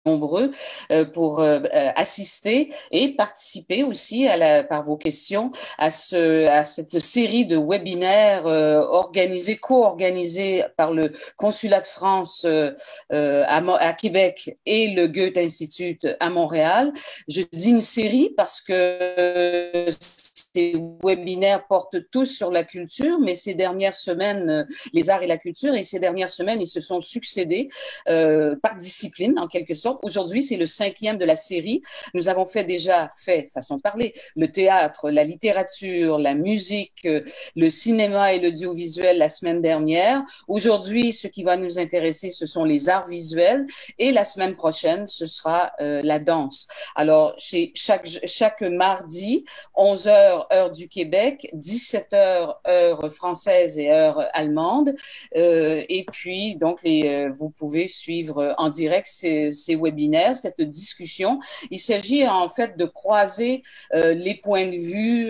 nombreux pour assister et participer aussi par vos questions à cette série de webinaires co-organisés par le Consulat de France à Québec et le Goethe Institut à Montréal. Je dis une série parce que ces webinaires portent tous sur la culture, mais ces dernières semaines, les arts et la culture, et ces dernières semaines, ils se sont succédés par discipline, en quelque sorte. Aujourd'hui, c'est le 5e de la série. Nous avons déjà fait, façon de parler, le théâtre, la littérature, la musique, le cinéma et l'audiovisuel la semaine dernière. Aujourd'hui, ce qui va nous intéresser, ce sont les arts visuels, et la semaine prochaine, ce sera la danse. Alors, chaque mardi, 11h, heure du Québec, 17h, heure française et heure allemande. Et puis, donc, vous pouvez suivre en direct ces webinaires, cette discussion. Il s'agit en fait de croiser les points de vue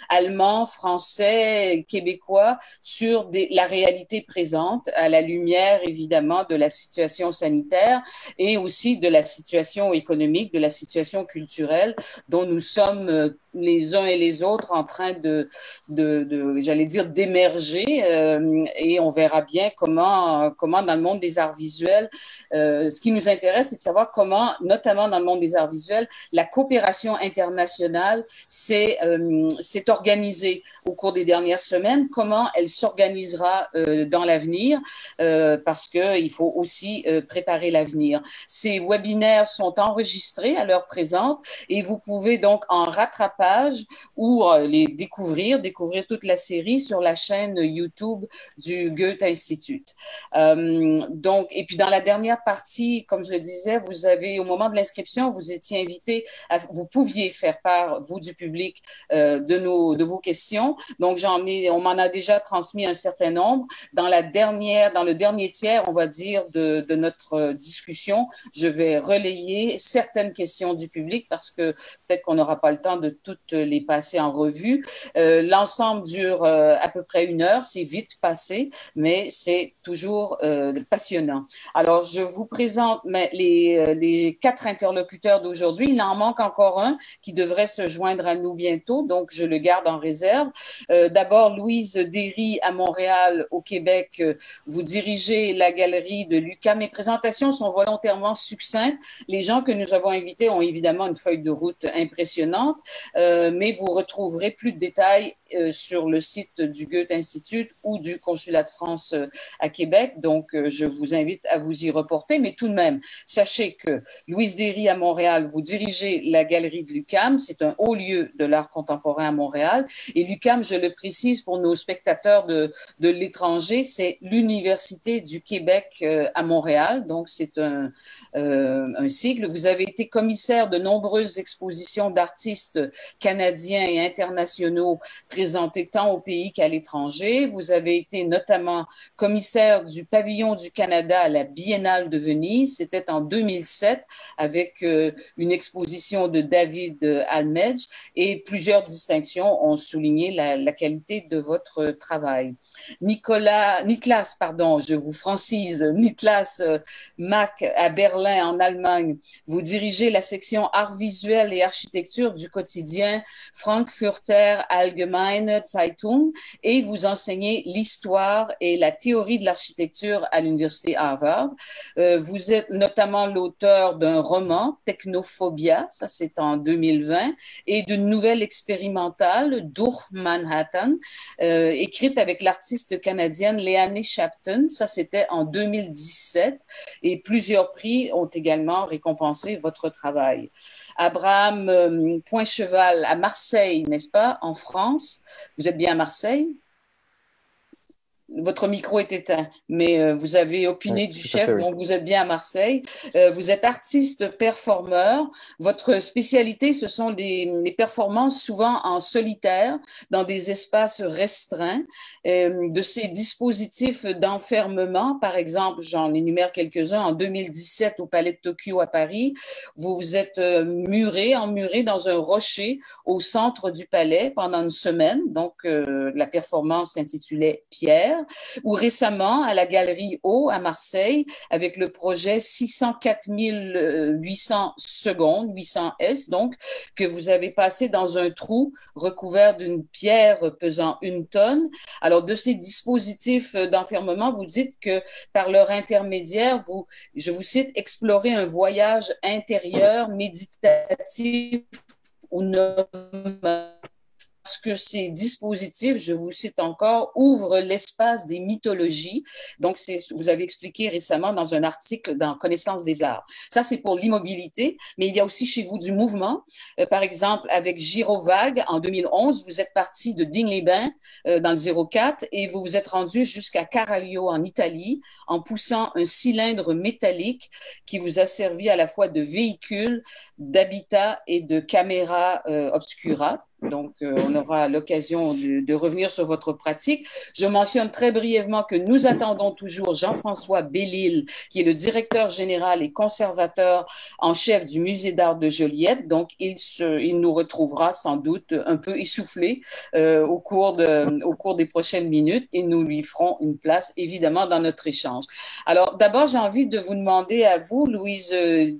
allemands, français, québécois sur la réalité présente à la lumière, évidemment, de la situation sanitaire et aussi de la situation économique, de la situation culturelle dont nous sommes les uns et les autres en train j'allais dire, d'émerger et on verra bien comment dans le monde des arts visuels, ce qui nous intéresse, c'est de savoir comment, notamment dans le monde des arts visuels, la coopération internationale s'est organisée au cours des dernières semaines, comment elle s'organisera dans l'avenir, parce qu'il faut aussi préparer l'avenir. Ces webinaires sont enregistrés à l'heure présente et vous pouvez donc en rattrapage ou les découvrir toute la série sur la chaîne YouTube du Goethe Institut. Donc, et puis dans la dernière partie, comme je le disais, vous avez, au moment de l'inscription, vous étiez invité, vous pouviez faire part, vous du public, de vos questions. Donc, on m'en a déjà transmis un certain nombre. Dans le dernier tiers, on va dire, de notre discussion, je vais relayer certaines questions du public parce que peut-être qu'on n'aura pas le temps de toutes les passer en revue. L'ensemble dure à peu près 1 heure, c'est vite passé, mais c'est toujours passionnant. Alors, je vous présente les 4 interlocuteurs d'aujourd'hui. Il en manque encore un qui devrait se joindre à nous bientôt, donc je le garde en réserve. D'abord, Louise Derry à Montréal, au Québec. Vous dirigez la galerie de l'UQAM. Mes présentations sont volontairement succinctes. Les gens que nous avons invités ont évidemment une feuille de route impressionnante, mais vous retrouverez plus de détails sur le site du Goethe Institut ou du Consulat de France à Québec. Donc, je vous invite à vous y reporter. Mais tout de même, sachez que Louise Derry à Montréal, vous dirigez la galerie de l'UQAM. C'est un haut lieu de l'art contemporain à Montréal. Et l'UQAM, je le précise pour nos spectateurs de l'étranger, c'est l'Université du Québec à Montréal. Donc, c'est un sigle. Vous avez été commissaire de nombreuses expositions d'artistes canadiens et internationaux présentés tant au pays qu'à l'étranger. Vous avez été notamment commissaire du pavillon du Canada à la Biennale de Venise. C'était en 2007 avec une exposition de David Almedge et plusieurs distinctions ont souligné la qualité de votre travail. Niklas, pardon, je vous francise, Niklas Mack à Berlin, en Allemagne. Vous dirigez la section art visuel et architecture du quotidien Frankfurter Allgemeine Zeitung et vous enseignez l'histoire et la théorie de l'architecture à l'université Harvard. Vous êtes notamment l'auteur d'un roman, Technophobia, ça c'est en 2020, et d'une nouvelle expérimentale, Durch Manhattan, écrite avec l'artiste canadienne Léane Shapton, ça c'était en 2017, et plusieurs prix ont également récompensé votre travail. Abraham Poincheval à Marseille, n'est-ce pas, en France? Vous êtes bien à Marseille? Votre micro est éteint, mais vous avez opiné Oui, du tout à fait, chef, oui. donc vous êtes bien à Marseille. Vous êtes artiste performeur. Votre spécialité, ce sont les performances souvent en solitaire, dans des espaces restreints. De ces dispositifs d'enfermement, par exemple, j'en énumère quelques-uns, en 2017 au Palais de Tokyo à Paris, vous vous êtes emmuré dans un rocher au centre du palais pendant une semaine. Donc, la performance s'intitulait Pierre. Lumière, ou récemment à la Galerie O à Marseille avec le projet 604 800 secondes, 800 S donc, que vous avez passé dans un trou recouvert d'une pierre pesant 1 tonne. Alors, de ces dispositifs d'enfermement, vous dites que par leur intermédiaire, je vous cite, explorer un voyage intérieur méditatif ou nomade, parce que ces dispositifs, je vous cite encore, ouvrent l'espace des mythologies. Donc, vous avez expliqué récemment dans un article dans Connaissance des arts. Ça, c'est pour l'immobilité, mais il y a aussi chez vous du mouvement. Par exemple, avec Girovague, en 2011, vous êtes parti de Digne-les-Bains dans le 04 et vous vous êtes rendu jusqu'à Caraglio en Italie en poussant un cylindre métallique qui vous a servi à la fois de véhicule, d'habitat et de caméra obscura. Donc, on aura l'occasion de revenir sur votre pratique. Je mentionne très brièvement que nous attendons toujours Jean-François Bellil, qui est le directeur général et conservateur en chef du Musée d'art de Joliette. Donc, il nous retrouvera sans doute un peu essoufflé au cours des prochaines minutes et nous lui ferons une place, évidemment, dans notre échange. Alors, d'abord, j'ai envie de vous demander à vous, Louise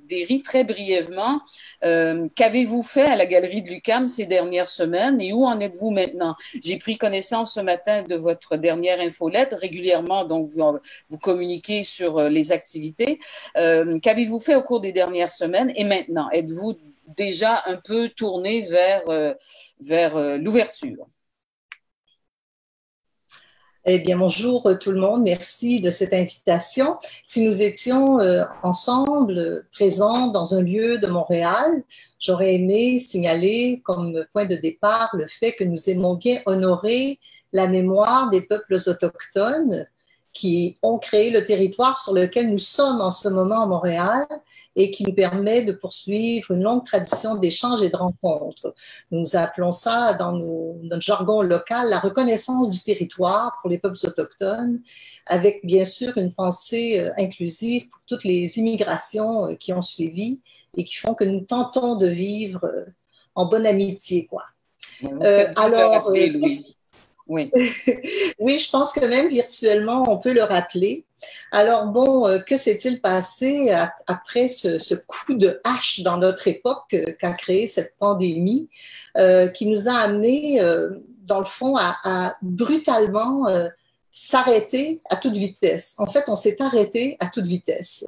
Derry, très brièvement, qu'avez-vous fait à la Galerie de l'UQAM ces dernières semaines et où en êtes-vous maintenant? J'ai pris connaissance ce matin de votre dernière infolettre. Régulièrement, donc, vous communiquez sur les activités. Qu'avez-vous fait au cours des dernières semaines et maintenant? Êtes-vous déjà un peu tourné vers l'ouverture? Eh bien, bonjour tout le monde. Merci de cette invitation. Si nous étions ensemble, présents dans un lieu de Montréal, j'aurais aimé signaler comme point de départ le fait que nous aimons bien honorer la mémoire des peuples autochtones qui ont créé le territoire sur lequel nous sommes en ce moment à Montréal et qui nous permet de poursuivre une longue tradition d'échanges et de rencontres. Nous appelons ça, dans notre jargon local, la reconnaissance du territoire pour les peuples autochtones, avec bien sûr une pensée inclusive pour toutes les immigrations qui ont suivi et qui font que nous tentons de vivre en bonne amitié, quoi. Alors, Louise. Oui. Oui, je pense que même virtuellement, on peut le rappeler. Alors bon, que s'est-il passé après ce coup de hache dans notre époque qu'a créé cette pandémie qui nous a amené, dans le fond, à brutalement s'arrêter à toute vitesse. En fait, on s'est arrêté à toute vitesse.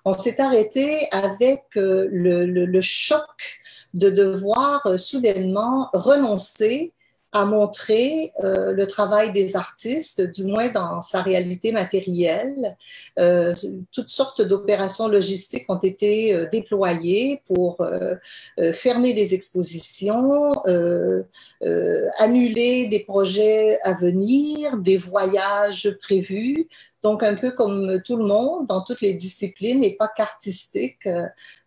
On s'est arrêté avec le choc de devoir soudainement renoncer à montrer le travail des artistes, du moins dans sa réalité matérielle. Toutes sortes d'opérations logistiques ont été déployées pour fermer des expositions, annuler des projets à venir, des voyages prévus. Donc, un peu comme tout le monde, dans toutes les disciplines et pas qu'artistique,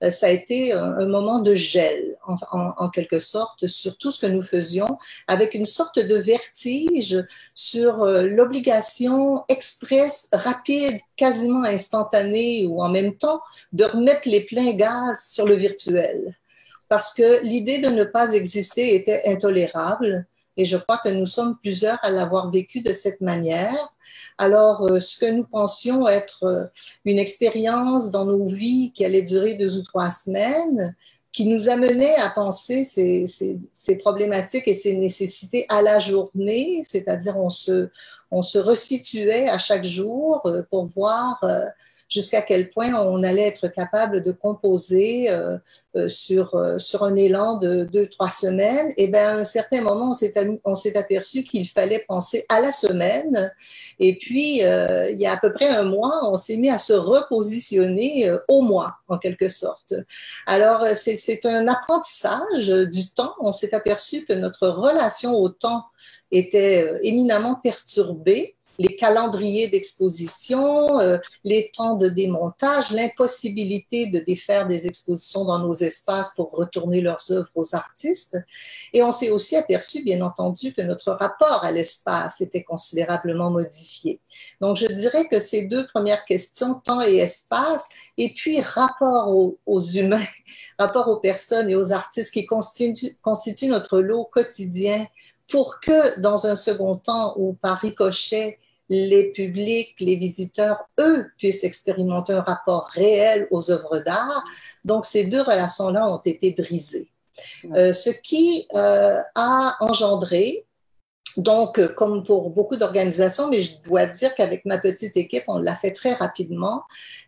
ça a été un moment de gel, en quelque sorte, sur tout ce que nous faisions, avec une sorte de vertige sur l'obligation express, rapide, quasiment instantanée ou en même temps, de remettre les pleins gaz sur le virtuel. Parce que l'idée de ne pas exister était intolérable. Et je crois que nous sommes plusieurs à l'avoir vécu de cette manière. Alors, ce que nous pensions être une expérience dans nos vies qui allait durer 2 ou 3 semaines, qui nous amenait à penser ces problématiques et ces nécessités à la journée, c'est-à-dire on se resituait à chaque jour pour voir jusqu'à quel point on allait être capable de composer sur un élan de 2-3 semaines. Et bien, à un certain moment, on s'est aperçu qu'il fallait penser à la semaine. Et puis, il y a à peu près un mois, on s'est mis à se repositionner au mois, en quelque sorte. Alors, c'est un apprentissage du temps. On s'est aperçu que notre relation au temps était éminemment perturbée. Les calendriers d'exposition, les temps de démontage, l'impossibilité de défaire des expositions dans nos espaces pour retourner leurs œuvres aux artistes. Et on s'est aussi aperçu, bien entendu, que notre rapport à l'espace était considérablement modifié. Donc, je dirais que ces 2 premières questions, temps et espace, et puis rapport aux humains, rapport aux personnes et aux artistes qui constituent notre lot quotidien, pour que, dans un second temps, ou par ricochet, les publics, les visiteurs, eux, puissent expérimenter un rapport réel aux œuvres d'art. Donc, ces deux relations-là ont été brisées. Ce qui a engendré, donc, comme pour beaucoup d'organisations, mais je dois dire qu'avec ma petite équipe, on l'a fait très rapidement,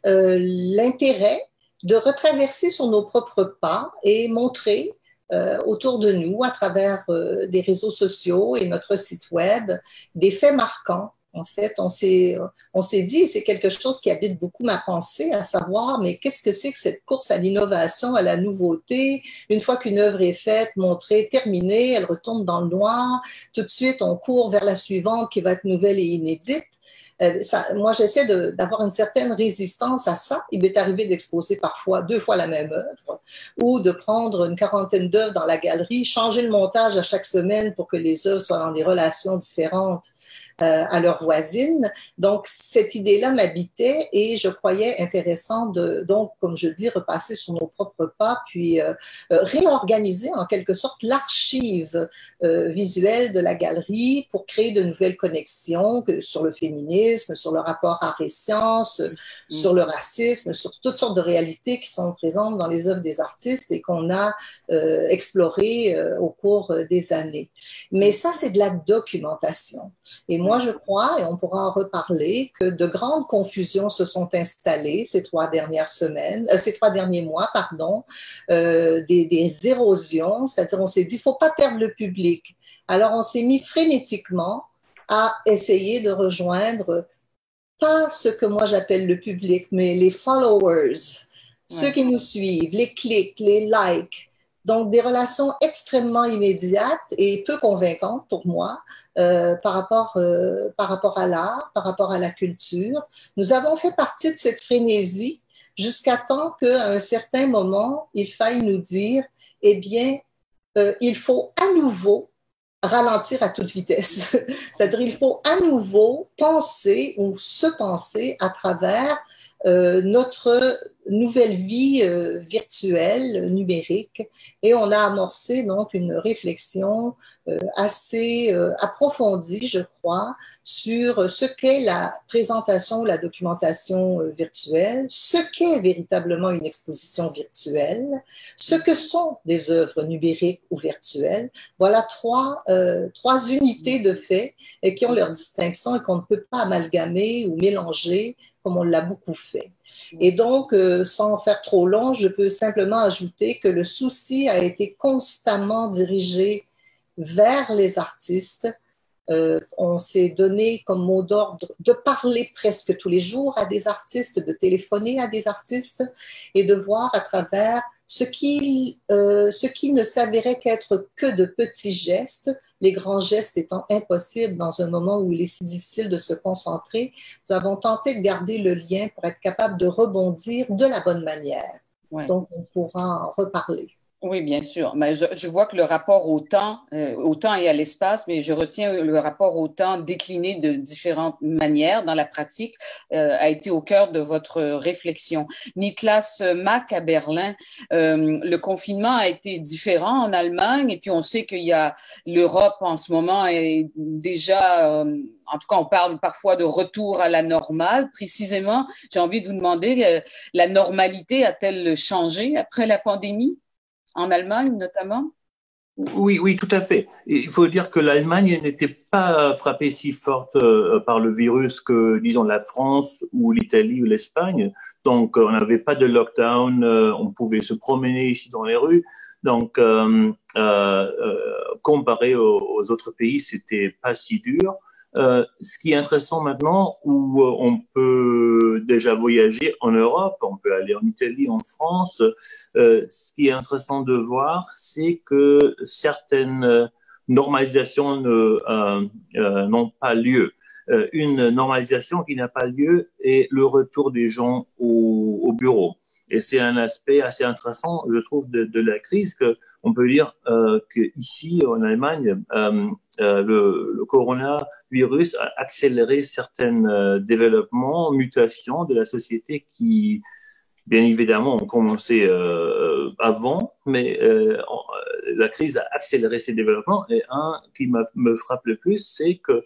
l'intérêt de retraverser sur nos propres pas et montrer autour de nous, à travers des réseaux sociaux et notre site web, des faits marquants. En fait, on s'est dit, et c'est quelque chose qui habite beaucoup ma pensée, à savoir, mais qu'est-ce que c'est que cette course à l'innovation, à la nouveauté? Une fois qu'une œuvre est faite, montrée, terminée, elle retourne dans le noir. Tout de suite, on court vers la suivante qui va être nouvelle et inédite. Moi, j'essaie d'avoir une certaine résistance à ça. Il m'est arrivé d'exposer parfois 2 fois la même œuvre ou de prendre une quarantaine d'œuvres dans la galerie, changer le montage à chaque semaine pour que les œuvres soient dans des relations différentes à leurs voisines. Donc, cette idée-là m'habitait et je croyais intéressant de, donc, comme je dis, repasser sur nos propres pas, puis réorganiser en quelque sorte l'archive visuelle de la galerie pour créer de nouvelles connexions sur le féminisme, sur le rapport art et sciences, sur le racisme, sur toutes sortes de réalités qui sont présentes dans les œuvres des artistes et qu'on a explorées au cours des années. Mais ça, c'est de la documentation. Et moi, je crois, et on pourra en reparler, que de grandes confusions se sont installées ces 3 derniers mois, pardon, des érosions, c'est-à-dire on s'est dit, il ne faut pas perdre le public. Alors, on s'est mis frénétiquement à essayer de rejoindre pas ce que moi j'appelle le public, mais les followers, ceux qui nous suivent, les clics, les likes. Donc, des relations extrêmement immédiates et peu convaincantes pour moi par rapport à l'art, par rapport à la culture. Nous avons fait partie de cette frénésie jusqu'à temps qu'à un certain moment, il faille nous dire, eh bien, il faut à nouveau ralentir à toute vitesse. C'est-à-dire, il faut à nouveau penser ou se penser à travers notre nouvelle vie virtuelle, numérique, et on a amorcé donc une réflexion assez approfondie, je crois, sur ce qu'est la présentation, la documentation virtuelle, ce qu'est véritablement une exposition virtuelle, ce que sont des œuvres numériques ou virtuelles. Voilà trois unités de fait et qui ont leur distinction et qu'on ne peut pas amalgamer ou mélanger comme on l'a beaucoup fait. Et donc, sans faire trop long, je peux simplement ajouter que le souci a été constamment dirigé vers les artistes. On s'est donné comme mot d'ordre de parler presque tous les jours à des artistes, de téléphoner à des artistes et de voir à travers ce qui ne s'avérait qu'être que de petits gestes, les grands gestes étant impossibles dans un moment où il est si difficile de se concentrer. Nous avons tenté de garder le lien pour être capable de rebondir de la bonne manière. Ouais. Donc, on pourra en reparler. Oui, bien sûr. Mais je vois que le rapport au temps et à l'espace, mais je retiens le rapport au temps décliné de différentes manières dans la pratique, a été au cœur de votre réflexion. Niklas Mack à Berlin, le confinement a été différent en Allemagne et puis on sait qu'il y a l'Europe en ce moment est déjà, en tout cas on parle parfois de retour à la normale. Précisément, j'ai envie de vous demander, la normalité a-t-elle changé après la pandémie? En Allemagne, notamment? Oui, oui, tout à fait. Il faut dire que l'Allemagne n'était pas frappée si forte par le virus que, disons, la France ou l'Italie ou l'Espagne. Donc, on n'avait pas de lockdown, on pouvait se promener ici dans les rues. Donc, comparé aux autres pays, c'était pas si dur. Ce qui est intéressant maintenant, où on peut déjà voyager en Europe, on peut aller en Italie, en France, ce qui est intéressant de voir, c'est que certaines normalisations n'ont pas lieu. Une normalisation qui n'a pas lieu est le retour des gens au bureau. Et c'est un aspect assez intéressant, je trouve, de la crise, qu'on peut dire qu'ici, en Allemagne, le coronavirus a accéléré certains développements, mutations de la société qui, bien évidemment, ont commencé avant, mais la crise a accéléré ces développements. Et un qui me frappe le plus, c'est que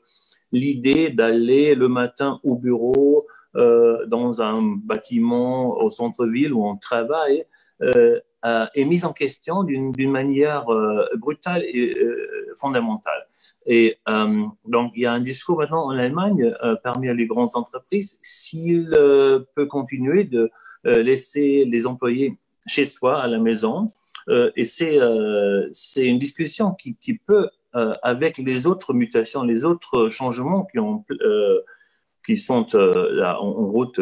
l'idée d'aller le matin au bureau, dans un bâtiment au centre-ville où on travaille, est mise en question d'une manière brutale et fondamentale. Et donc, il y a un discours maintenant en Allemagne, parmi les grandes entreprises, s'il peut continuer de laisser les employés chez soi, à la maison, et c'est une discussion qui peut, avec les autres mutations, les autres changements qui sont là, en route,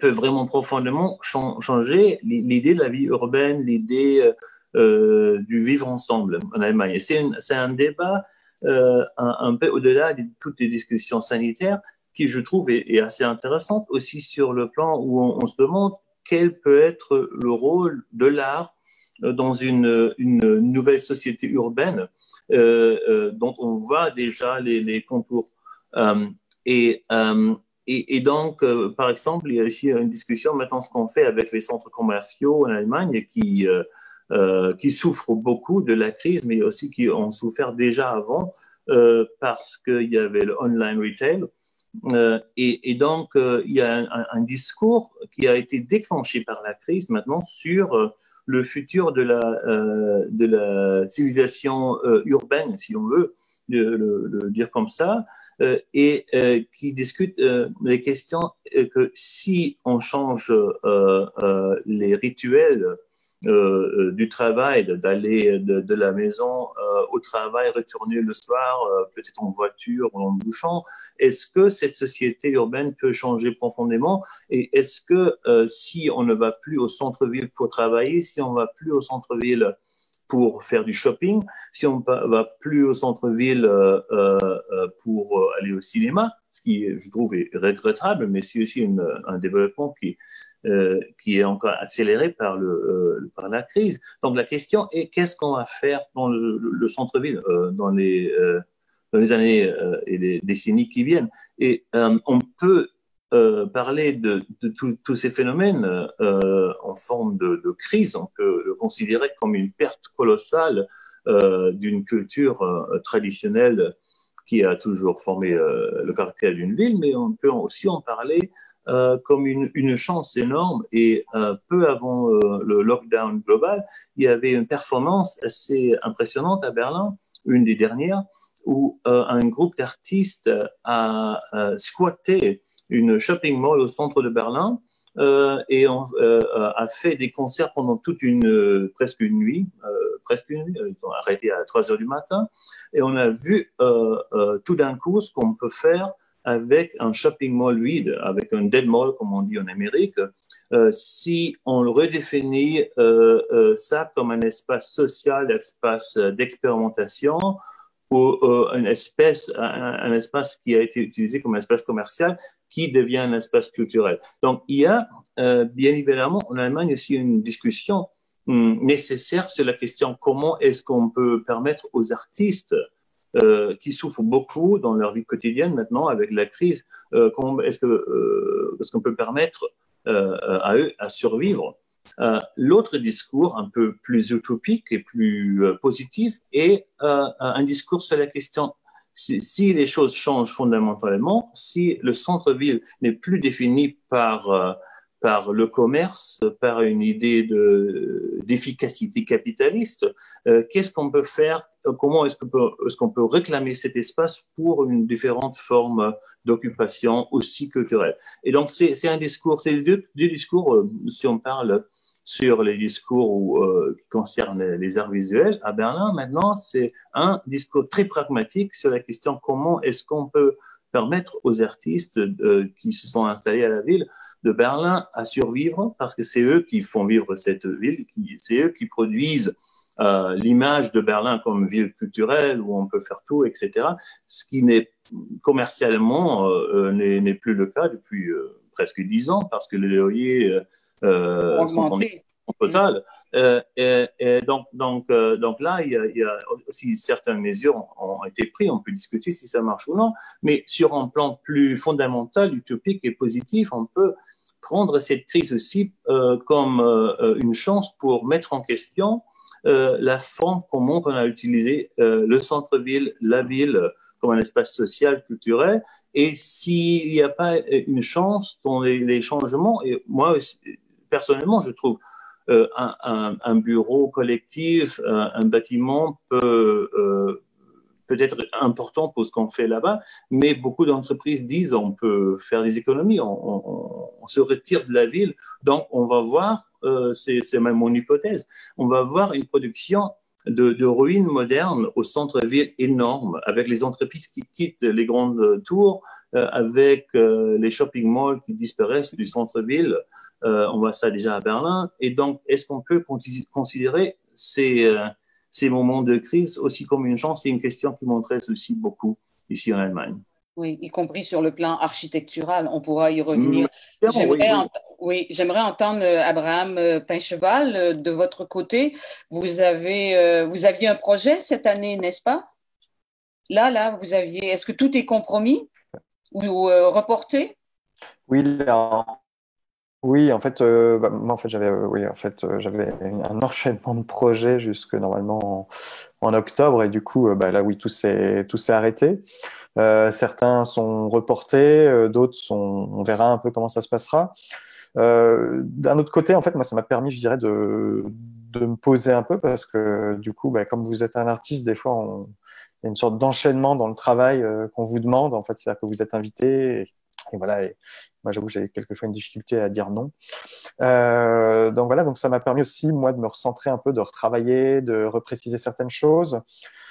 peut vraiment profondément changer l'idée de la vie urbaine, l'idée du vivre ensemble en Allemagne. Et c'est un débat un peu au-delà de toutes les discussions sanitaires qui, je trouve, est assez intéressante aussi sur le plan où on se demande quel peut être le rôle de l'art dans une nouvelle société urbaine dont on voit déjà les contours. Et donc, par exemple, il y a ici une discussion maintenant ce qu'on fait avec les centres commerciaux en Allemagne qui souffrent beaucoup de la crise, mais aussi qui ont souffert déjà avant parce qu'il y avait le online retail. Et donc, il y a un discours qui a été déclenché par la crise maintenant sur le futur de la civilisation urbaine, si on veut le dire comme ça, qui discute les questions que si on change les rituels du travail, d'aller de la maison au travail, retourner le soir, peut-être en voiture ou en bouchon, est-ce que cette société urbaine peut changer profondément? Et est-ce que si on ne va plus au centre-ville pour travailler, si on ne va plus au centre-ville pour faire du shopping, si on ne va plus au centre-ville pour aller au cinéma, ce qui, je trouve, est regrettable, mais c'est aussi un développement qui est encore accéléré par la crise. Donc la question est qu'est-ce qu'on va faire dans le centre-ville dans les années et les décennies qui viennent. Et on peut parler de tous ces phénomènes en forme de crise. On peut le considérer comme une perte colossale d'une culture traditionnelle qui a toujours formé le caractère d'une ville, mais on peut aussi en parler comme une chance énorme. Et peu avant le lockdown global, il y avait une performance assez impressionnante à Berlin, une des dernières, où un groupe d'artistes a squatté une shopping mall au centre de Berlin et a fait des concerts pendant presque une nuit. Ils ont arrêté à 3 heures du matin. Et on a vu tout d'un coup ce qu'on peut faire avec un shopping mall vide, avec un dead mall, comme on dit en Amérique, si on redéfinit ça comme un espace social, espace d'expérimentation, ou un espace qui a été utilisé comme un espace commercial qui devient un espace culturel. Donc, il y a bien évidemment en Allemagne aussi une discussion nécessaire sur la question comment est-ce qu'on peut permettre aux artistes qui souffrent beaucoup dans leur vie quotidienne maintenant avec la crise, est-ce qu'on peut permettre à eux à survivre. L'autre discours, un peu plus utopique et plus positif, est un discours sur la question si les choses changent fondamentalement, si le centre-ville n'est plus défini par le commerce, par une idée d'efficacité capitaliste, qu'est-ce qu'on peut faire? Comment est-ce qu'on peut réclamer cet espace pour une différente forme d'occupation aussi culturelle? Et donc, c'est un discours, c'est deux discours, si on parle sur les discours qui concernent les arts visuels à Berlin, maintenant, c'est un discours très pragmatique sur la question comment est-ce qu'on peut permettre aux artistes qui se sont installés à la ville de Berlin à survivre, parce que c'est eux qui font vivre cette ville, c'est eux qui produisent l'image de Berlin comme ville culturelle où on peut faire tout, etc. Ce qui n'est commercialement n'est plus le cas depuis presque 10 ans, parce que les loyers sont en total. Donc là, il y a aussi certaines mesures ont été prises. On peut discuter si ça marche ou non, mais sur un plan plus fondamental, utopique et positif, on peut prendre cette crise aussi comme une chance pour mettre en question la forme comment on a utilisé le centre-ville, la ville, comme un espace social, culturel. Et s'il n'y a pas une chance dans les changements, et moi, personnellement, je trouve un bureau collectif, un bâtiment peut être important pour ce qu'on fait là-bas, mais beaucoup d'entreprises disent on peut faire des économies, on se retire de la ville, donc on va voir, c'est même mon hypothèse, on va voir une production de ruines modernes au centre-ville énorme, avec les entreprises qui quittent les grandes tours, avec les shopping malls qui disparaissent du centre-ville. On voit ça déjà à Berlin. Et donc, est-ce qu'on peut considérer ces moments de crise aussi comme une chance? C'est une question qui m'intéresse aussi beaucoup ici en Allemagne. Oui, y compris sur le plan architectural, on pourra y revenir. J'aimerais entendre Abraham Pincheval de votre côté. Vous aviez un projet cette année, n'est-ce pas? Là, est-ce que tout est compromis ou reporté? Oui, là, oui, en fait, moi, en fait, j'avais un enchaînement de projets jusque normalement en octobre, et du coup, là, oui, tout s'est arrêté. Certains sont reportés, d'autres on verra un peu comment ça se passera. D'un autre côté, en fait, moi, ça m'a permis, je dirais, de me poser un peu parce que du coup, comme vous êtes un artiste, des fois, il y a une sorte d'enchaînement dans le travail qu'on vous demande. En fait, c'est-à-dire que vous êtes invité et voilà. Et moi, j'avoue, j'ai quelquefois une difficulté à dire non. Donc voilà, donc ça m'a permis aussi, moi, de me recentrer un peu, de retravailler, de repréciser certaines choses.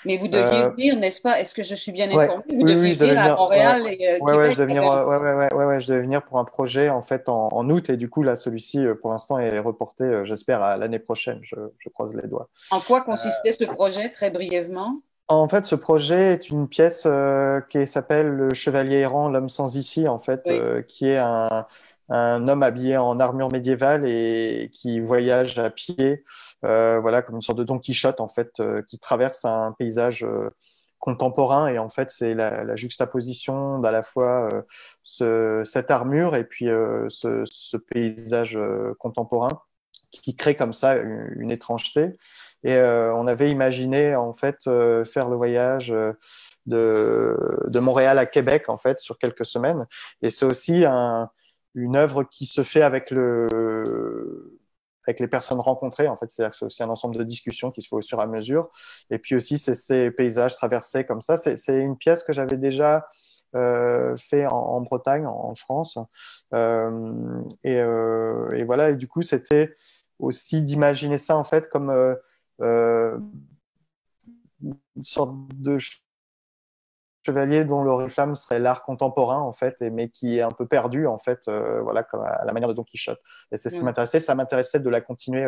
Mais vous deviez venir, n'est-ce pas? Est-ce que je suis bien Ouais, informée? Vous oui, deviez je devais venir à venir. Montréal et Ouais, Québec. je devais venir. Je devais venir pour un projet en fait en août, et du coup là, celui-ci, pour l'instant, est reporté. J'espère à l'année prochaine. Je croise les doigts. En quoi consistait ce projet, très brièvement? En fait, ce projet est une pièce qui s'appelle Le Chevalier errant, l'homme sans issue, en fait, Oui. qui est un homme habillé en armure médiévale et qui voyage à pied, voilà, comme une sorte de Don Quichotte, en fait, qui traverse un paysage contemporain. Et en fait, c'est la juxtaposition d'à la fois cette armure et puis ce paysage contemporain qui crée comme ça une étrangeté. Et on avait imaginé en fait faire le voyage de Montréal à Québec en fait sur quelques semaines. Et c'est aussi une œuvre qui se fait avec les personnes rencontrées. En fait, c'est aussi un ensemble de discussions qui se fait au fur et à mesure. Et puis aussi, c'est ces paysages traversés comme ça. C'est une pièce que j'avais déjà fait en Bretagne, en France. Et voilà, et du coup, c'était aussi d'imaginer ça en fait comme une sorte de chevalier dont l'oriflamme serait l'art contemporain en fait, mais qui est un peu perdu en fait, voilà, comme à la manière de Don Quichotte. Et c'est ce qui m'intéressait. Ça m'intéressait de la continuer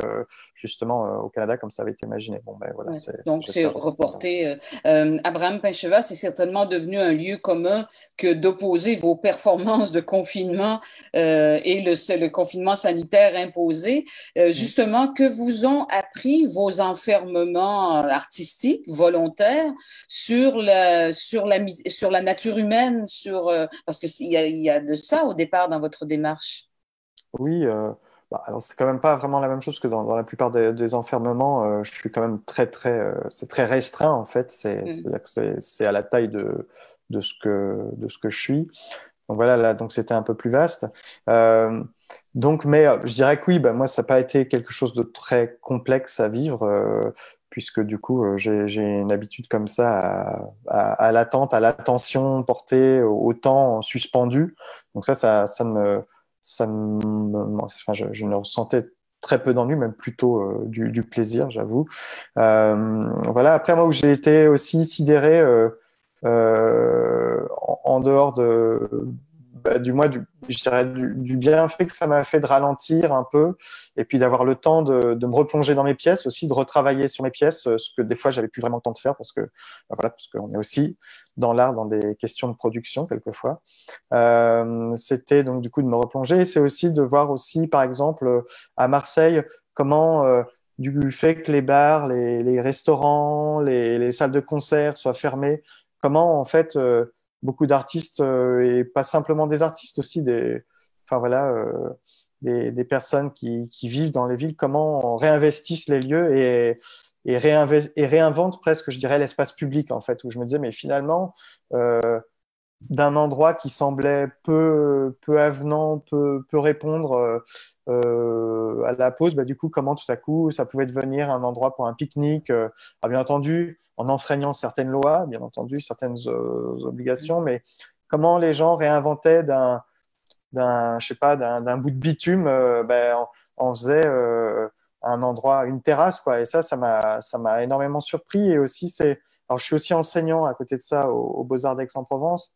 justement au Canada comme ça avait été imaginé. Bon voilà. Donc c'est reporté. Abraham Pincheval, c'est certainement devenu un lieu commun que d'opposer vos performances de confinement et le confinement sanitaire imposé. Justement, que vous ont appris vos enfermements artistiques volontaires sur la nature humaine, parce qu'il y a de ça au départ dans votre démarche. Oui, alors c'est quand même pas vraiment la même chose que dans la plupart des enfermements. Je suis quand même c'est très restreint en fait. C'est à la taille de ce que je suis. Donc voilà, là, donc c'était un peu plus vaste. Mais je dirais que oui, moi ça n'a pas été quelque chose de très complexe à vivre. Puisque du coup, j'ai une habitude comme ça à l'attente, à l'attention portée au temps suspendu. Donc je ne ressentais très peu d'ennui, même plutôt du plaisir, j'avoue. Voilà. Après, moi, où j'ai été aussi sidéré en dehors je dirais du bienfait que ça m'a fait de ralentir un peu et puis d'avoir le temps de me replonger dans mes pièces aussi, de retravailler sur mes pièces, ce que des fois j'avais plus vraiment le temps de faire parce qu'on est aussi dans l'art, dans des questions de production quelquefois. C'était donc du coup de me replonger. C'est aussi de voir aussi, par exemple, à Marseille, comment du fait que les bars, les restaurants, les salles de concert soient fermées, comment en fait beaucoup d'artistes et pas simplement des artistes aussi, enfin voilà, des personnes qui vivent dans les villes, comment on réinvestisse les lieux et réinvente presque, je dirais, l'espace public, en fait, où je me disais, mais finalement, d'un endroit qui semblait peu avenant, peu répondre à la pause, bah, du coup, comment tout à coup, ça pouvait devenir un endroit pour un pique-nique, bien entendu, en enfreignant certaines lois, bien entendu, certaines obligations, mais comment les gens réinventaient je sais pas, d'un bout de bitume, on faisait un endroit, une terrasse, quoi. Et ça m'a énormément surpris. Et aussi, alors je suis aussi enseignant à côté de ça au Beaux-Arts d'Aix-en-Provence,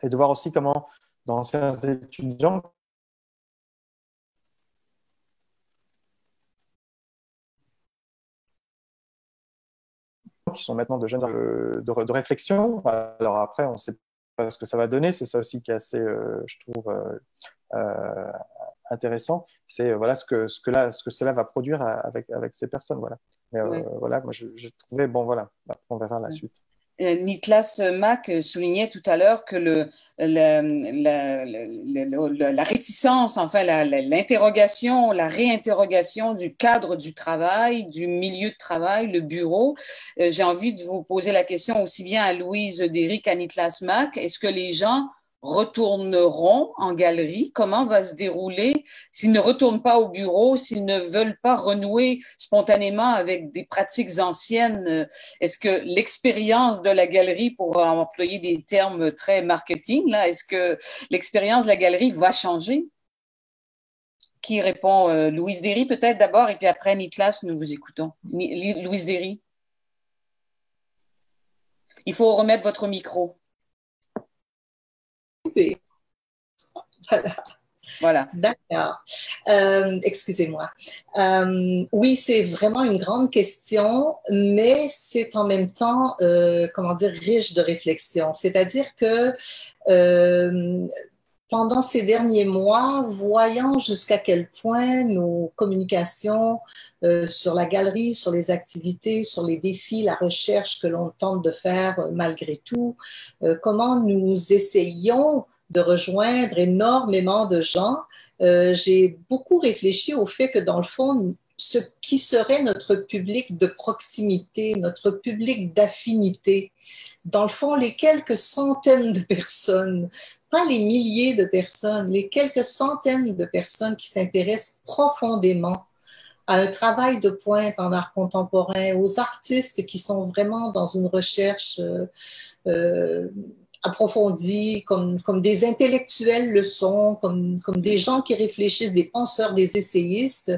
et de voir aussi comment d'anciens étudiants qui sont maintenant de jeunes de réflexion. Alors après, on ne sait pas ce que ça va donner. C'est ça aussi qui est assez, je trouve, intéressant. C'est voilà ce que cela va produire avec ces personnes. Voilà. Mais, Oui. voilà, moi j'ai trouvé bon voilà, on verra la suite. Niklas Mack soulignait tout à l'heure que la réticence, enfin l'interrogation, la réinterrogation du cadre du travail, du milieu de travail, le bureau. J'ai envie de vous poser la question aussi bien à Louise Derry qu'à Niklas Mack. Est-ce que les gens retourneront en galerie? Comment va se dérouler s'ils ne retournent pas au bureau, s'ils ne veulent pas renouer spontanément avec des pratiques anciennes? Est-ce que l'expérience de la galerie, pour employer des termes très marketing, là, est-ce que l'expérience de la galerie va changer? Qui répond? Louise Derry peut-être d'abord, et puis après Niklas, nous vous écoutons. Louise Derry. Il faut remettre votre micro. Voilà. Voilà. D'accord. Excusez-moi. Oui, c'est vraiment une grande question, mais c'est en même temps, comment dire, riche de réflexion. C'est-à-dire que pendant ces derniers mois, voyant jusqu'à quel point nos communications sur la galerie, sur les activités, sur les défis, la recherche que l'on tente de faire malgré tout, comment nous essayons de rejoindre énormément de gens, j'ai beaucoup réfléchi au fait que dans le fond, ce qui serait notre public de proximité, notre public d'affinité, dans le fond, les quelques centaines de personnes, pas les milliers de personnes, les quelques centaines de personnes qui s'intéressent profondément à un travail de pointe en art contemporain, aux artistes qui sont vraiment dans une recherche approfondie, comme des intellectuels le sont, comme des gens qui réfléchissent, des penseurs, des essayistes,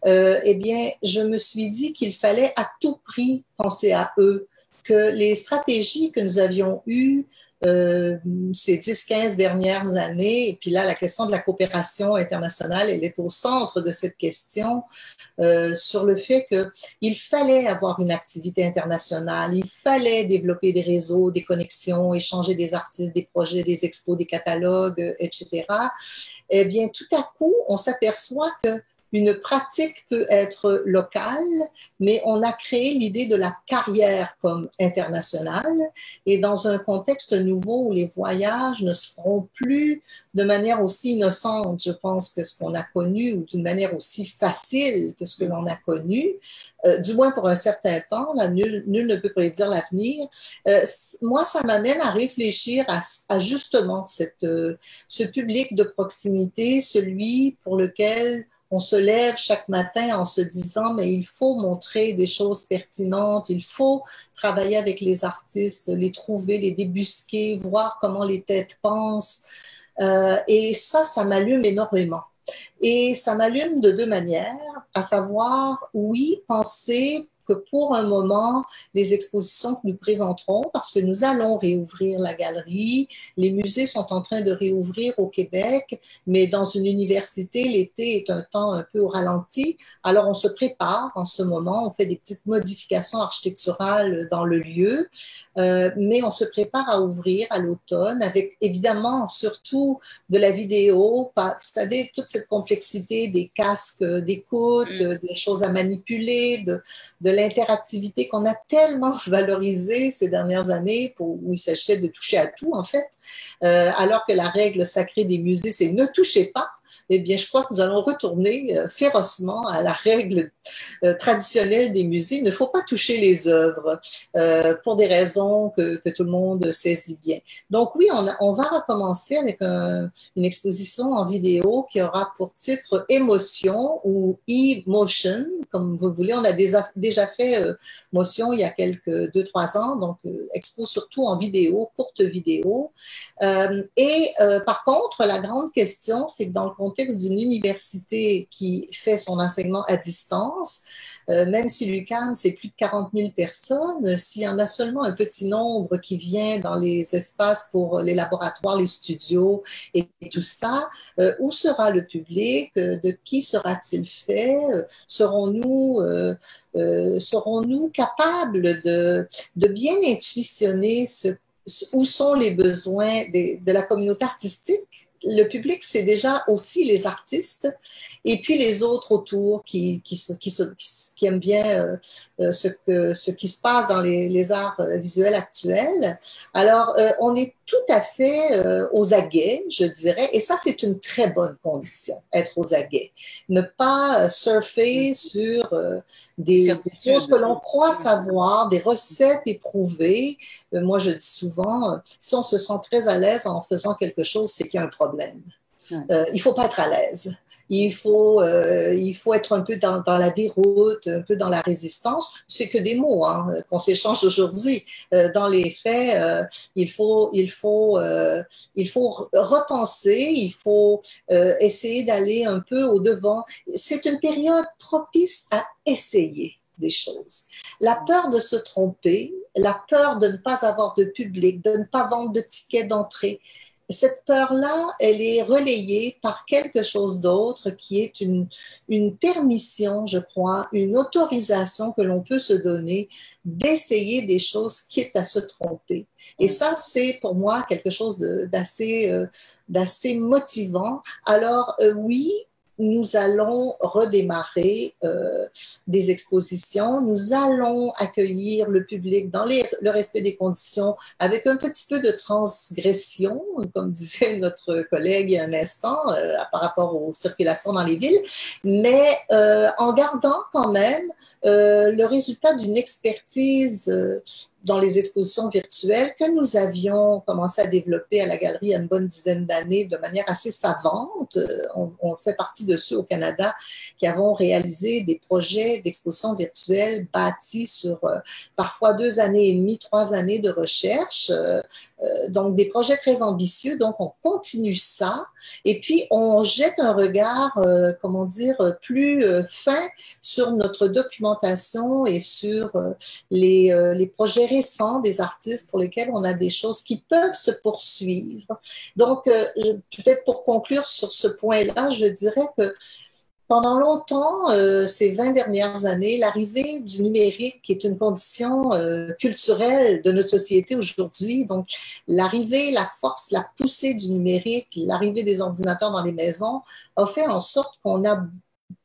eh bien, je me suis dit qu'il fallait à tout prix penser à eux, que les stratégies que nous avions eues ces 10-15 dernières années, et puis là, la question de la coopération internationale, elle est au centre de cette question, sur le fait qu'il fallait avoir une activité internationale, il fallait développer des réseaux, des connexions, échanger des artistes, des projets, des expos, des catalogues, etc. Eh bien, tout à coup, on s'aperçoit que une pratique peut être locale, mais on a créé l'idée de la carrière comme internationale. Et dans un contexte nouveau où les voyages ne se feront plus de manière aussi innocente, je pense, que ce qu'on a connu, ou d'une manière aussi facile que ce que l'on a connu, du moins pour un certain temps, là, nul ne peut prédire l'avenir. Moi, ça m'amène à réfléchir à justement ce public de proximité, celui pour lequel on se lève chaque matin en se disant, mais il faut montrer des choses pertinentes, il faut travailler avec les artistes, les trouver, les débusquer, voir comment les têtes pensent. Et ça m'allume énormément. Et ça m'allume de deux manières, à savoir, oui, penser que pour un moment, les expositions que nous présenterons, parce que nous allons réouvrir la galerie, les musées sont en train de réouvrir au Québec, mais dans une université, l'été est un temps un peu au ralenti. Alors, on se prépare en ce moment, on fait des petites modifications architecturales dans le lieu, mais on se prépare à ouvrir à l'automne avec évidemment surtout de la vidéo, vous savez, toute cette complexité des casques d'écoute, des choses à manipuler, de l'interactivité qu'on a tellement valorisée ces dernières années, où il s'agissait de toucher à tout, en fait, alors que la règle sacrée des musées, c'est ne touchez pas. eh bien, je crois que nous allons retourner férocement à la règle traditionnelle des musées. Il ne faut pas toucher les œuvres pour des raisons que tout le monde saisit bien. Donc oui, on va recommencer avec une exposition en vidéo qui aura pour titre Émotion ou E-Motion, comme vous voulez. On a déjà fait Motion il y a quelques 2-3 ans, donc expo surtout en vidéo, courte vidéo. Par contre, la grande question, c'est que dans le contexte d'une université qui fait son enseignement à distance, même si l'UQAM, c'est plus de 40 000 personnes, s'il y en a seulement un petit nombre qui vient dans les espaces pour les laboratoires, les studios et tout ça, où sera le public? De qui sera-t-il fait? Serons-nous capables de bien intuitionner où sont les besoins de la communauté artistique? Le public, c'est déjà aussi les artistes et puis les autres autour qui aiment bien ce qui se passe dans les arts visuels actuels. Alors, on est tout à fait aux aguets, je dirais, et ça, c'est une très bonne condition, être aux aguets. Ne pas surfer sur des choses que l'on croit savoir, des recettes éprouvées. Moi, je dis souvent, si on se sent très à l'aise en faisant quelque chose, c'est qu'il y a un problème. Il ne faut pas être à l'aise. Il faut être un peu dans la déroute, un peu dans la résistance. C'est que des mots qu'on s'échange aujourd'hui. Dans les faits, il faut repenser, il faut essayer d'aller un peu au-devant. C'est une période propice à essayer des choses. La peur de se tromper, la peur de ne pas avoir de public, de ne pas vendre de tickets d'entrée, cette peur-là, elle est relayée par quelque chose d'autre qui est une permission, je crois, une autorisation que l'on peut se donner d'essayer des choses quitte à se tromper. Et ça, c'est pour moi quelque chose d'assez motivant. Alors oui, nous allons redémarrer des expositions, nous allons accueillir le public dans le respect des conditions avec un petit peu de transgression, comme disait notre collègue il y a un instant, par rapport aux circulations dans les villes, mais en gardant quand même le résultat d'une expertise dans les expositions virtuelles que nous avions commencé à développer à la galerie il y a une bonne dizaine d'années de manière assez savante. On fait partie de ceux au Canada qui avons réalisé des projets d'exposition virtuelle bâtis sur parfois 2 années et demie, 3 années de recherche. Donc, des projets très ambitieux. Donc, on continue ça. Et puis, on jette un regard, comment dire, plus fin sur notre documentation et sur les projets récents des artistes pour lesquels on a des choses qui peuvent se poursuivre. Donc, peut-être pour conclure sur ce point-là, je dirais que pendant longtemps, ces 20 dernières années, l'arrivée du numérique est une condition culturelle de notre société aujourd'hui. Donc, l'arrivée, la force, la poussée du numérique, l'arrivée des ordinateurs dans les maisons a fait en sorte qu'on a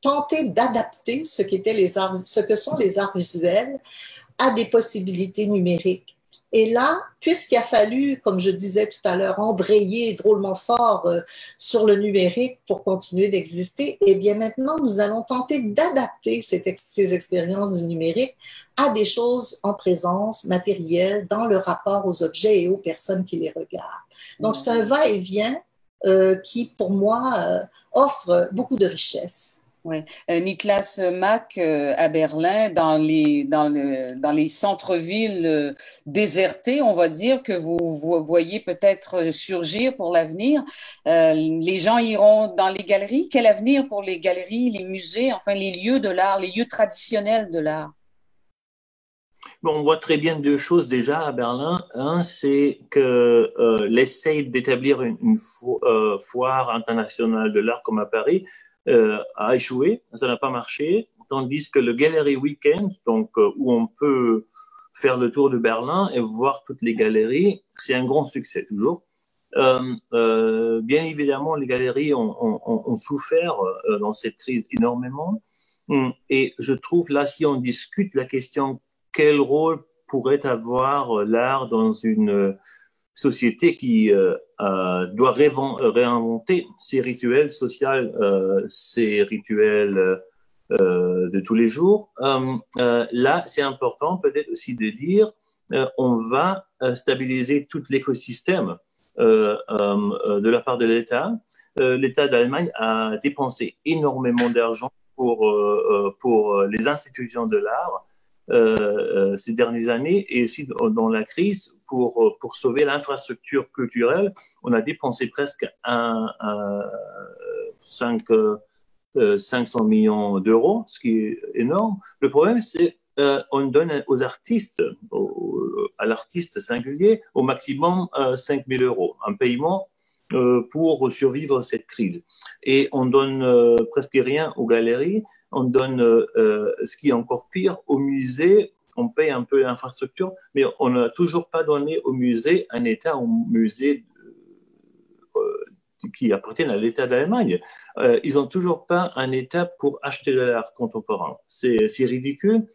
tenté d'adapter ce que sont les arts visuels à des possibilités numériques. Et là, puisqu'il a fallu, comme je disais tout à l'heure, embrayer drôlement fort sur le numérique pour continuer d'exister, eh bien maintenant, nous allons tenter d'adapter ces expériences du numérique à des choses en présence, matérielles, dans le rapport aux objets et aux personnes qui les regardent. Donc, c'est un va-et-vient qui, pour moi, offre beaucoup de richesse. Oui. Niklas Mack à Berlin, dans les centres-villes désertés, on va dire, que vous voyez peut-être surgir pour l'avenir. Les gens iront dans les galeries. Quel avenir pour les galeries, les musées, enfin les lieux de l'art, les lieux traditionnels de l'art? Bon, on voit très bien 2 choses déjà à Berlin. Un, c'est que l'essai d'établir une foire internationale de l'art comme à Paris a échoué, ça n'a pas marché, tandis que le Gallery Weekend, donc où on peut faire le tour de Berlin et voir toutes les galeries, c'est un grand succès toujours. Bien évidemment, les galeries ont souffert dans cette crise énormément. Et je trouve là, si on discute la question quel rôle pourrait avoir l'art dans une société qui doit réinventer ses rituels sociaux, ses rituels de tous les jours. Là, c'est important peut-être aussi de dire on va stabiliser tout l'écosystème de la part de l'État. L'État d'Allemagne a dépensé énormément d'argent pour les institutions de l'art ces dernières années et aussi dans la crise pour sauver l'infrastructure culturelle. On a dépensé presque 500 millions d'euros, ce qui est énorme. Le problème, c'est on donne aux artistes, à l'artiste singulier, au maximum 5 000 euros, un paiement pour survivre à cette crise. Et on donne presque rien aux galeries, on donne ce qui est encore pire aux musées, on paye un peu l'infrastructure, mais on n'a toujours pas donné aux musées un État, aux musées qui appartiennent à l'État d'Allemagne. Ils n'ont toujours pas un État pour acheter de l'art contemporain. C'est ridicule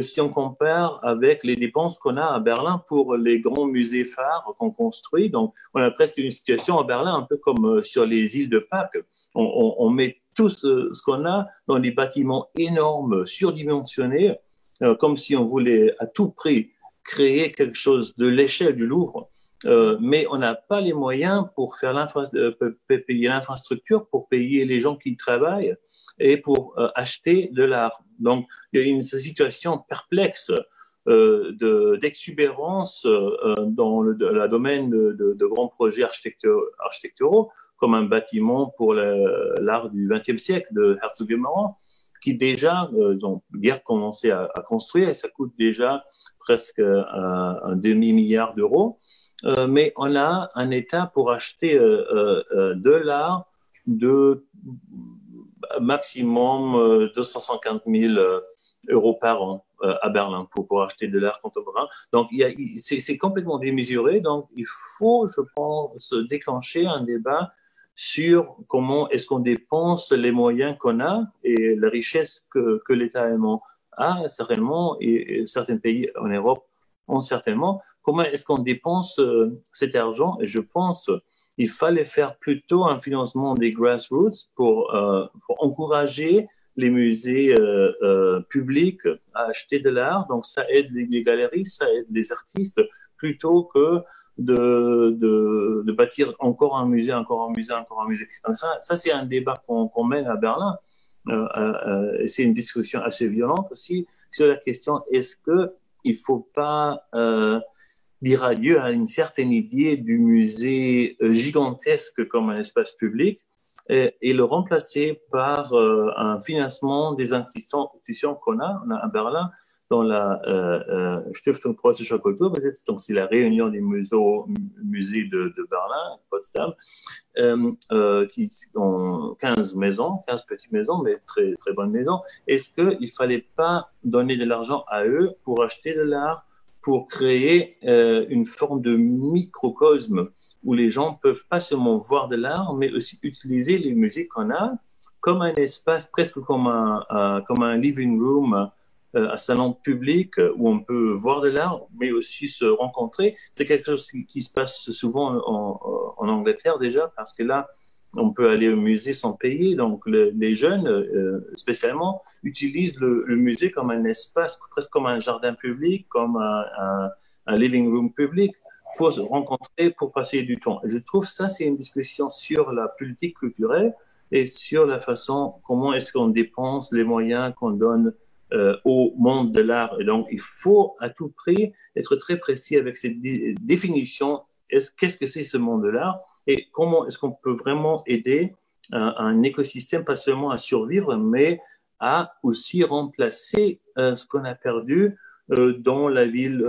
si on compare avec les dépenses qu'on a à Berlin pour les grands musées phares qu'on construit. Donc, on a presque une situation à Berlin, un peu comme sur les îles de Pâques. On met tout ce qu'on a dans des bâtiments énormes, surdimensionnés, comme si on voulait à tout prix créer quelque chose de l'échelle du Louvre. Mais on n'a pas les moyens pour faire payer l'infrastructure, pour payer les gens qui travaillent et pour acheter de l'art. Donc, il y a une situation perplexe d'exubérance dans le domaine de grands projets architecturaux, comme un bâtiment pour l'art du XXe siècle de Herzogenaurach, qui déjà, ils ont guère commencé à construire et ça coûte déjà presque un demi-milliard d'euros. Mais on a un État pour acheter de l'art de maximum 250 000 euros par an à Berlin pour acheter de l'art contemporain. Donc, c'est complètement démesuré. Donc, il faut, je pense, déclencher un débat sur comment est-ce qu'on dépense les moyens qu'on a et la richesse que l'État allemand a certainement et certains pays en Europe ont certainement. Comment est-ce qu'on dépense cet argent? Et je pense qu'il fallait faire plutôt un financement des grassroots pour encourager les musées publics à acheter de l'art. Donc, ça aide les galeries, ça aide les artistes, plutôt que de bâtir encore un musée, encore un musée, encore un musée. Donc, ça c'est un débat qu'on mène à Berlin. C'est une discussion assez violente aussi sur la question est-ce qu'il ne faut pas dire adieu à une certaine idée du musée gigantesque comme un espace public et le remplacer par un financement des institutions qu'on a. On a à Berlin, dans la Stiftung Preußischer Kulturbesitz, donc c'est la réunion des musées de Berlin, Potsdam, qui ont 15 maisons, 15 petites maisons, mais très, très bonnes maisons. Est-ce qu'il ne fallait pas donner de l'argent à eux pour acheter de l'art, pour créer une forme de microcosme où les gens peuvent pas seulement voir de l'art, mais aussi utiliser les musées qu'on a comme un espace, presque comme un living room, un salon public où on peut voir de l'art, mais aussi se rencontrer. C'est quelque chose qui se passe souvent en Angleterre déjà, parce que là, on peut aller au musée sans payer. Donc, les jeunes, spécialement, utilisent le musée comme un espace, presque comme un jardin public, comme un living room public, pour se rencontrer, pour passer du temps. Et je trouve ça, c'est une discussion sur la politique culturelle et sur la façon, comment est-ce qu'on dépense les moyens qu'on donne au monde de l'art. Et donc, il faut à tout prix être très précis avec cette définition. Qu'est-ce que c'est ce monde de l'art? Et comment est-ce qu'on peut vraiment aider un écosystème, pas seulement à survivre, mais à aussi remplacer ce qu'on a perdu dans la ville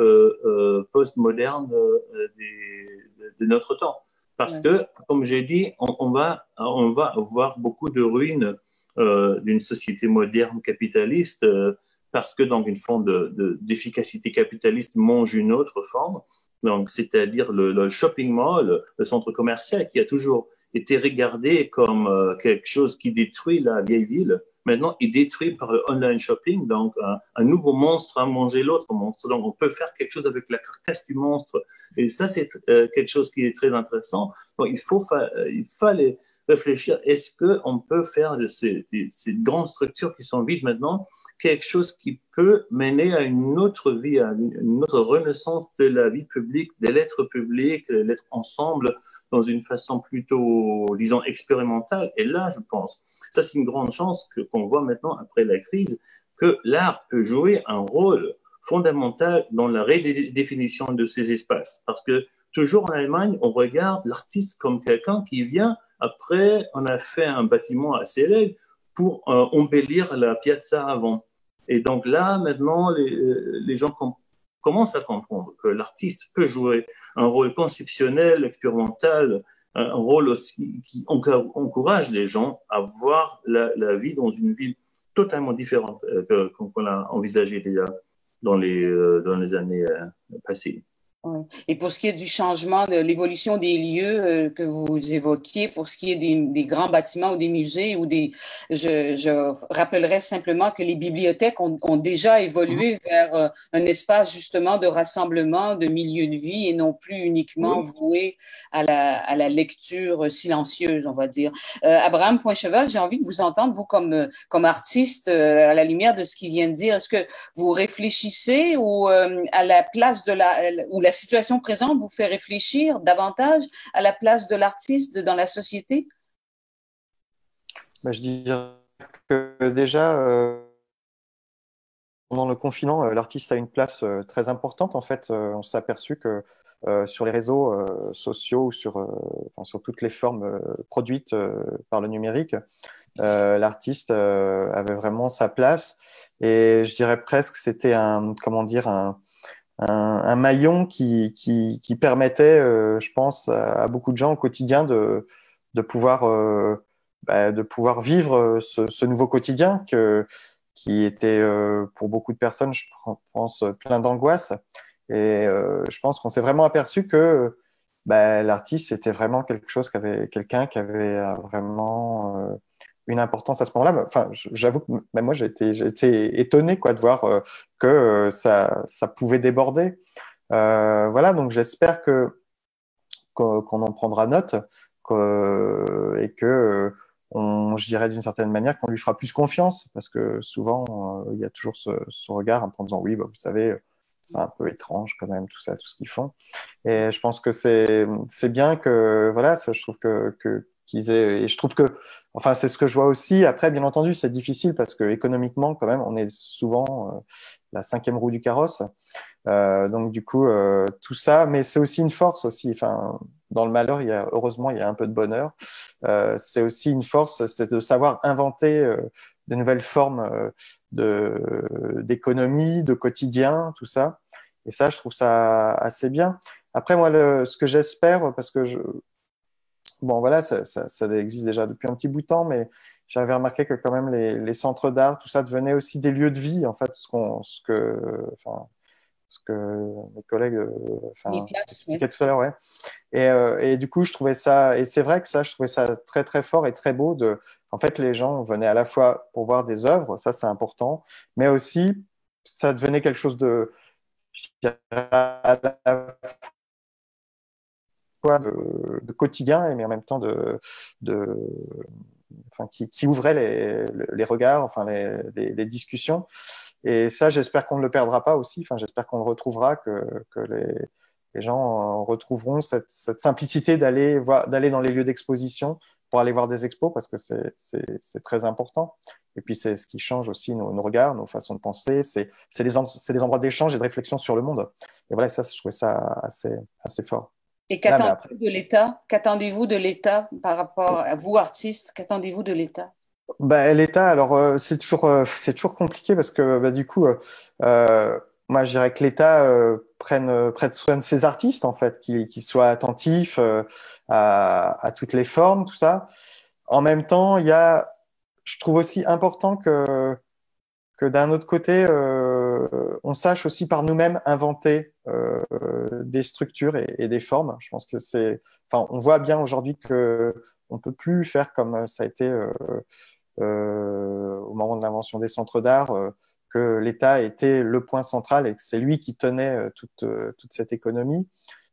postmoderne de notre temps. Parce que, comme j'ai dit, on va avoir beaucoup de ruines d'une société moderne capitaliste parce que donc une forme d'efficacité capitaliste mange une autre forme. Donc, c'est-à-dire le shopping mall, le centre commercial qui a toujours été regardé comme quelque chose qui détruit la vieille ville, maintenant est détruit par le online shopping. Donc, un nouveau monstre a mangé l'autre monstre. Donc, on peut faire quelque chose avec la carcasse du monstre. Et ça, c'est quelque chose qui est très intéressant. Donc, il fallait réfléchir, est-ce qu'on peut faire de ces grandes structures qui sont vides maintenant quelque chose qui peut mener à une autre vie, à une autre renaissance de la vie publique, de l'être public, de l'être ensemble, dans une façon plutôt, disons, expérimentale. Et là, je pense, ça c'est une grande chance qu'on voit maintenant après la crise, que l'art peut jouer un rôle fondamental dans la redéfinition de ces espaces. Parce que toujours en Allemagne, on regarde l'artiste comme quelqu'un qui vient, après on a fait un bâtiment assez laid pour embellir la piazza avant. Et donc là, maintenant, les gens commencent à comprendre que l'artiste peut jouer un rôle conceptionnel, expérimental, un rôle aussi qui encourage les gens à voir la vie dans une ville totalement différente qu'on l'a envisagé déjà dans les années passées. Ouais. Et pour ce qui est du changement, de l'évolution des lieux que vous évoquiez, pour ce qui est des grands bâtiments ou des musées ou je rappellerai simplement que les bibliothèques ont déjà évolué vers un espace justement de rassemblement, de milieu de vie et non plus uniquement voué à la lecture silencieuse, on va dire. Abraham Poincheval, j'ai envie de vous entendre, vous comme artiste, à la lumière de ce qu'il vient de dire. Est-ce que vous réfléchissez ou à la place de la situation présente vous fait réfléchir davantage à la place de l'artiste dans la société? Je dirais que déjà, pendant le confinement, l'artiste a une place très importante. En fait, on s'est aperçu que sur les réseaux sociaux ou sur toutes les formes produites par le numérique, l'artiste avait vraiment sa place. Et je dirais presque que c'était un maillon qui permettait, je pense, à beaucoup de gens au quotidien de pouvoir vivre ce nouveau quotidien qui était pour beaucoup de personnes, je pense, plein d'angoisse. Et je pense qu'on s'est vraiment aperçu que l'artiste, c'était vraiment quelqu'un qui avait vraiment une importance à ce moment-là. Enfin, j'avoue que même moi, j'ai été étonné de voir que ça pouvait déborder. Voilà, donc j'espère qu'on en prendra note et que je dirais d'une certaine manière qu'on lui fera plus confiance, parce que souvent, il y a toujours ce regard en disant oui, vous savez, c'est un peu étrange quand même, tout ça, tout ce qu'ils font. Et je pense que c'est bien que, voilà, je trouve qu'ils aient, et je trouve que, enfin, c'est ce que je vois aussi. Après, bien entendu, c'est difficile parce que économiquement, quand même, on est souvent la cinquième roue du carrosse. Donc, du coup, tout ça, mais c'est aussi une force aussi. Enfin, dans le malheur, heureusement, il y a un peu de bonheur. C'est aussi une force, c'est de savoir inventer de nouvelles formes d'économie, de quotidien, tout ça. Et ça, je trouve ça assez bien. Après, moi, ce que j'espère, parce que bon, voilà, ça existe déjà depuis un petit bout de temps, mais j'avais remarqué que quand même les centres d'art, tout ça devenait aussi des lieux de vie, en fait, ce que mes collègues expliquaient tout à l'heure, ouais. Et du coup, je trouvais ça, et c'est vrai que je trouvais ça très très fort et très beau en fait, les gens venaient à la fois pour voir des œuvres, ça c'est important, mais aussi ça devenait quelque chose je dirais, à la fois de quotidien, mais en même temps qui ouvrait les regards, enfin les discussions. Et ça, j'espère qu'on ne le perdra pas aussi. Enfin, j'espère qu'on le retrouvera, que les gens retrouveront cette simplicité d'aller dans les lieux d'exposition pour aller voir des expos, parce que c'est très important. Et puis, c'est ce qui change aussi nos regards, nos façons de penser. C'est des endroits d'échange et de réflexion sur le monde. Et voilà, ça, je trouvais ça assez fort. Et qu'attendez-vous de l'État? Qu'attendez-vous de l'État par rapport à vous, artistes? Qu'attendez-vous de l'État? L'État, alors c'est toujours compliqué parce que du coup, moi je dirais que l'État prenne soin de ses artistes en fait, qu'il soit attentif à toutes les formes, tout ça. En même temps, je trouve aussi important que d'un autre côté, on sache aussi par nous-mêmes inventer des structures et des formes. Je pense que on voit bien aujourd'hui que on peut plus faire comme ça a été au moment de l'invention des centres d'art, que l'État était le point central et que c'est lui qui tenait toute cette économie.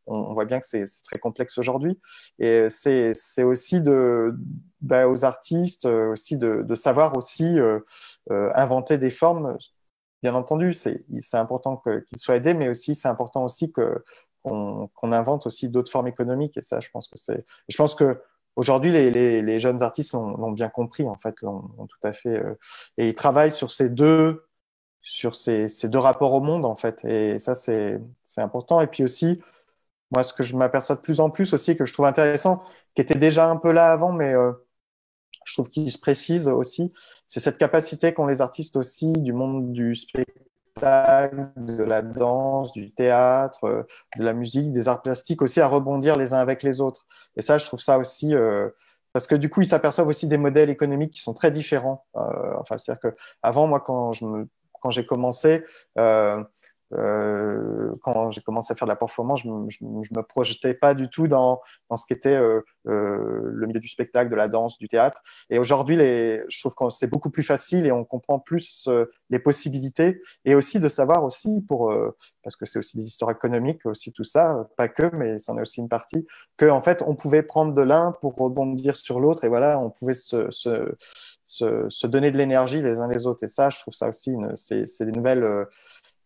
On voit bien que c'est très complexe aujourd'hui. Et c'est aussi aux artistes aussi de savoir aussi inventer des formes. Bien entendu, c'est important qu'ils soient aidés, mais aussi c'est important aussi qu'on invente aussi d'autres formes économiques. Et ça, je pense que aujourd'hui, les jeunes artistes l'ont bien compris, en fait, l'ont tout à fait. Et ils travaillent sur ces deux rapports au monde, en fait. Et ça, c'est important. Et puis aussi, moi, ce que je m'aperçois de plus en plus aussi, que je trouve intéressant, qui était déjà un peu là avant, mais je trouve qu'il se précise aussi, c'est cette capacité qu'ont les artistes aussi du monde du spectacle, de la danse, du théâtre, de la musique, des arts plastiques aussi à rebondir les uns avec les autres. Et ça, je trouve ça aussi, parce que du coup, ils s'aperçoivent aussi des modèles économiques qui sont très différents. Enfin, c'est-à-dire qu'avant, moi, quand j'ai commencé, quand j'ai commencé à faire de la performance, je me projetais pas du tout dans ce qu'était le milieu du spectacle, de la danse, du théâtre. Et aujourd'hui, je trouve que c'est beaucoup plus facile et on comprend plus les possibilités et aussi de savoir aussi parce que c'est aussi des histoires économiques aussi tout ça, pas que, mais c'en est aussi une partie, que en fait on pouvait prendre de l'un pour rebondir sur l'autre et voilà, on pouvait se donner de l'énergie les uns les autres. Et ça, je trouve ça aussi c'est des nouvelles.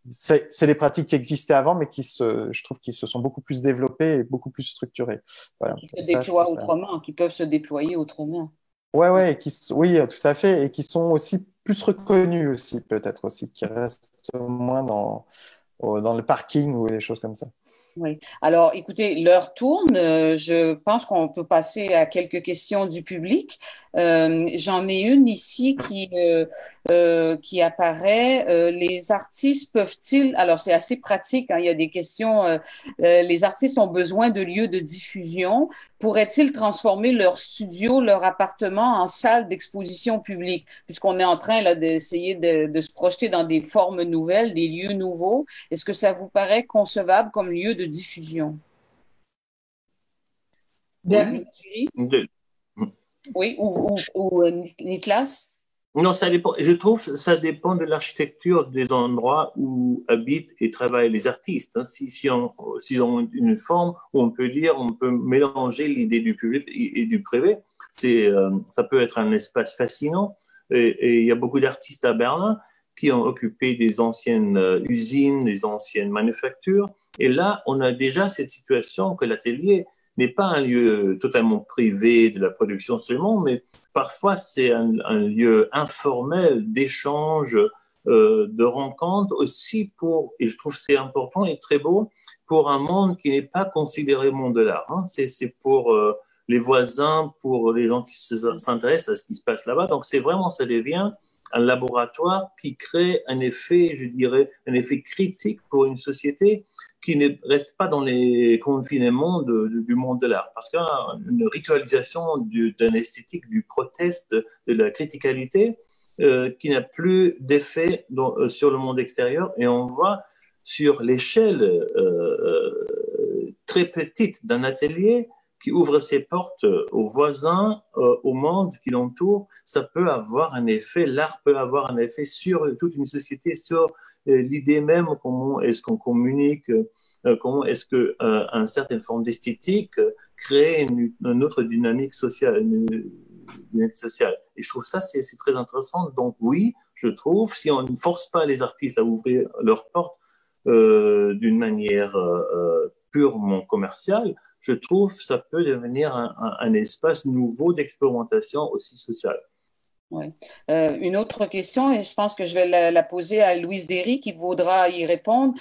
C'est des pratiques qui existaient avant, mais je trouve qu'ils se sont beaucoup plus développées et beaucoup plus structurées. Voilà. Qui se déploient autrement, qui peuvent se déployer autrement. Ouais, oui, tout à fait, et qui sont aussi plus reconnus aussi, peut-être aussi, qui restent moins dans le parking ou des choses comme ça. Oui. Alors, écoutez, l'heure tourne. Je pense qu'on peut passer à quelques questions du public. J'en ai une ici qui apparaît. Les artistes peuvent-ils, alors c'est assez pratique, hein, il y a des questions, les artistes ont besoin de lieux de diffusion. Pourraient-ils transformer leur studio, leur appartement en salle d'exposition publique? Puisqu'on est en train là, d'essayer de se projeter dans des formes nouvelles, des lieux nouveaux. Est-ce que ça vous paraît concevable comme lieu de diffusion? Bien. Oui, ou Niklas? Non, ça dépend. Je trouve que ça dépend de l'architecture des endroits où habitent et travaillent les artistes. Si on une forme où on peut mélanger l'idée du public et du privé, ça peut être un espace fascinant. Et il y a beaucoup d'artistes à Berlin qui ont occupé des anciennes usines, des anciennes manufactures. Et là, on a déjà cette situation que l'atelier n'est pas un lieu totalement privé de la production seulement, mais parfois c'est un lieu informel d'échange, de rencontre aussi et je trouve que c'est important et très beau, pour un monde qui n'est pas considéré monde de l'art. Hein. C'est pour les voisins, pour les gens qui s'intéressent à ce qui se passe là-bas. Donc ça devient un laboratoire qui crée un effet, je dirais, un effet critique pour une société qui ne reste pas dans les confinements du monde de l'art. Parce qu'une ritualisation d'une esthétique, du proteste, de la criticalité, qui n'a plus d'effet sur le monde extérieur. Et on voit sur l'échelle très petite d'un atelier qui ouvre ses portes aux voisins, au monde qui l'entoure, ça peut avoir un effet, l'art peut avoir un effet sur toute une société, sur l'idée même, comment est-ce qu'on communique, comment est-ce qu'une certaine forme d'esthétique crée une autre dynamique sociale, Et je trouve ça, c'est très intéressant. Donc oui, je trouve, si on ne force pas les artistes à ouvrir leurs portes d'une manière purement commerciale, je trouve que ça peut devenir un espace nouveau d'expérimentation aussi sociale. Oui. Une autre question, et je pense que je vais la poser à Louise Derry qui voudra y répondre.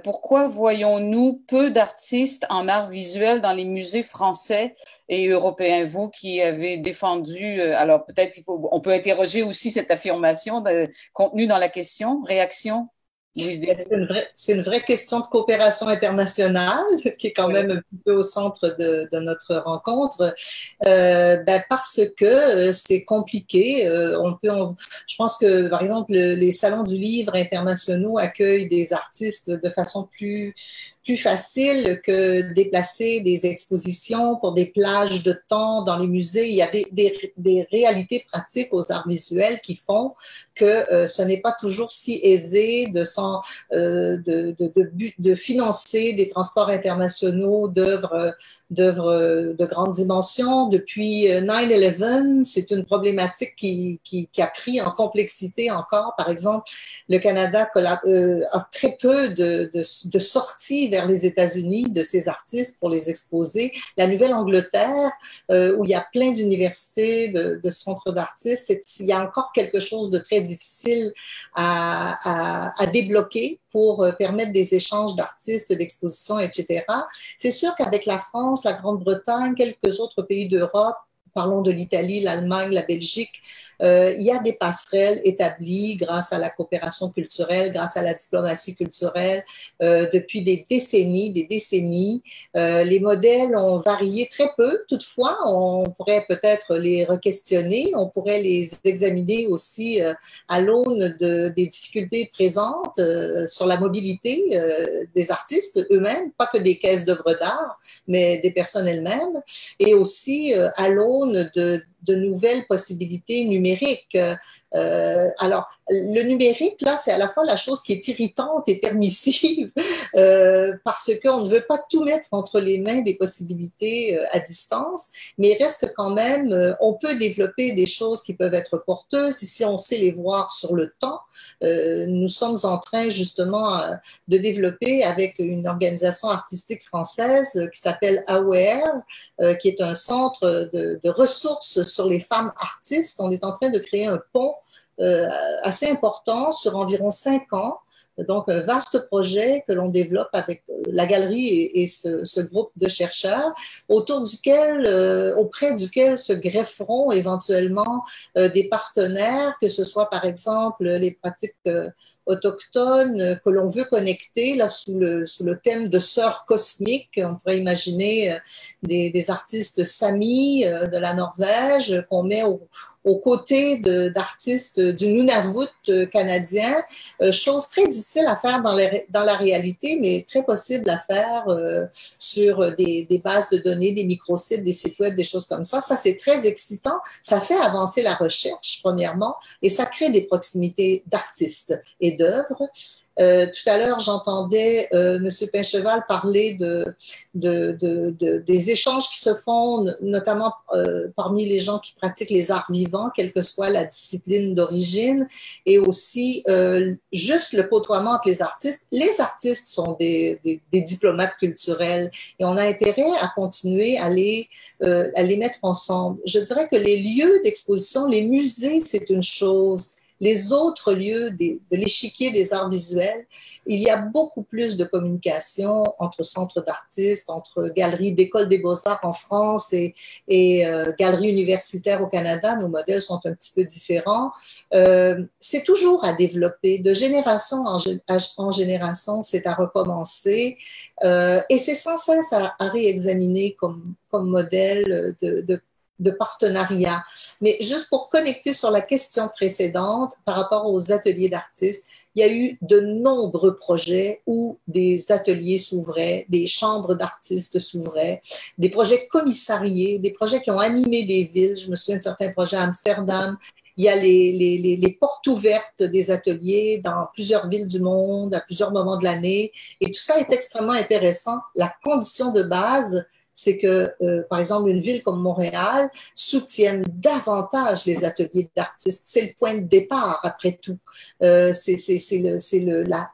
Pourquoi voyons-nous peu d'artistes en art visuel dans les musées français et européens? Vous qui avez défendu, alors peut-être on peut interroger aussi cette affirmation contenue dans la question. Réaction? C'est une vraie question de coopération internationale qui est quand même un petit peu au centre de notre rencontre, parce que c'est compliqué. Je pense que, par exemple, les salons du livre internationaux accueillent des artistes de façon plus plus facile que déplacer des expositions pour des plages de temps dans les musées. Il y a des réalités pratiques aux arts visuels qui font que ce n'est pas toujours si aisé de financer des transports internationaux d'œuvres de grande dimension. Depuis 9/11, c'est une problématique qui a pris en complexité encore. Par exemple, le Canada a très peu de sorties vers les États-Unis de ces artistes pour les exposer. La Nouvelle-Angleterre, où il y a plein d'universités, de centres d'artistes, il y a encore quelque chose de très difficile à débloquer pour permettre des échanges d'artistes, d'expositions, etc. C'est sûr qu'avec la France, la Grande-Bretagne, quelques autres pays d'Europe, parlons de l'Italie, l'Allemagne, la Belgique, il y a des passerelles établies grâce à la coopération culturelle, grâce à la diplomatie culturelle depuis des décennies. Les modèles ont varié très peu, toutefois, on pourrait peut-être les re-questionner, on pourrait les examiner aussi à l'aune des difficultés présentes sur la mobilité des artistes eux-mêmes, pas que des caisses d'œuvres d'art, mais des personnes elles-mêmes, et aussi à l'aune de nouvelles possibilités numériques. Alors, le numérique, là, c'est à la fois la chose qui est irritante et permissive parce qu'on ne veut pas tout mettre entre les mains des possibilités à distance, mais il reste que quand même, on peut développer des choses qui peuvent être porteuses si on sait les voir sur le temps. Nous sommes en train justement de développer avec une organisation artistique française qui s'appelle Aware, qui est un centre de ressources sur les femmes artistes. On est en train de créer un pont assez important sur environ 5 ans. Donc, un vaste projet que l'on développe avec la galerie et ce groupe de chercheurs, auprès duquel se grefferont éventuellement des partenaires, que ce soit par exemple les pratiques autochtones que l'on veut connecter là, sous le thème de sœurs cosmiques. On pourrait imaginer des artistes samis de la Norvège qu'on met aux côtés d'artistes du Nunavut canadien, chose très difficile à faire dans la réalité, mais très possible à faire sur des bases de données, des microsites, des sites web, des choses comme ça. Ça, c'est très excitant. Ça fait avancer la recherche, premièrement, et ça crée des proximités d'artistes et d'œuvres. Tout à l'heure, j'entendais M. Pincheval parler des échanges qui se font, notamment parmi les gens qui pratiquent les arts vivants, quelle que soit la discipline d'origine, et aussi juste le côtoiement entre les artistes. Les artistes sont des diplomates culturels et on a intérêt à continuer à les mettre ensemble. Je dirais que les lieux d'exposition, les musées, c'est une chose. Les autres lieux de l'échiquier des arts visuels, il y a beaucoup plus de communication entre centres d'artistes, entre galeries d'école des beaux-arts en France et galeries universitaires au Canada. Nos modèles sont un petit peu différents. C'est toujours à développer. De génération en génération, c'est à recommencer. Et c'est sans cesse à réexaminer comme modèle de partenariat. Mais juste pour connecter sur la question précédente par rapport aux ateliers d'artistes, il y a eu de nombreux projets où des ateliers s'ouvraient, des chambres d'artistes s'ouvraient, des projets commissariés, des projets qui ont animé des villes. Je me souviens de certains projets à Amsterdam. Il y a les portes ouvertes des ateliers dans plusieurs villes du monde, à plusieurs moments de l'année. Et tout ça est extrêmement intéressant. La condition de base, c'est que, par exemple, une ville comme Montréal soutienne davantage les ateliers d'artistes. C'est le point de départ, après tout. C'est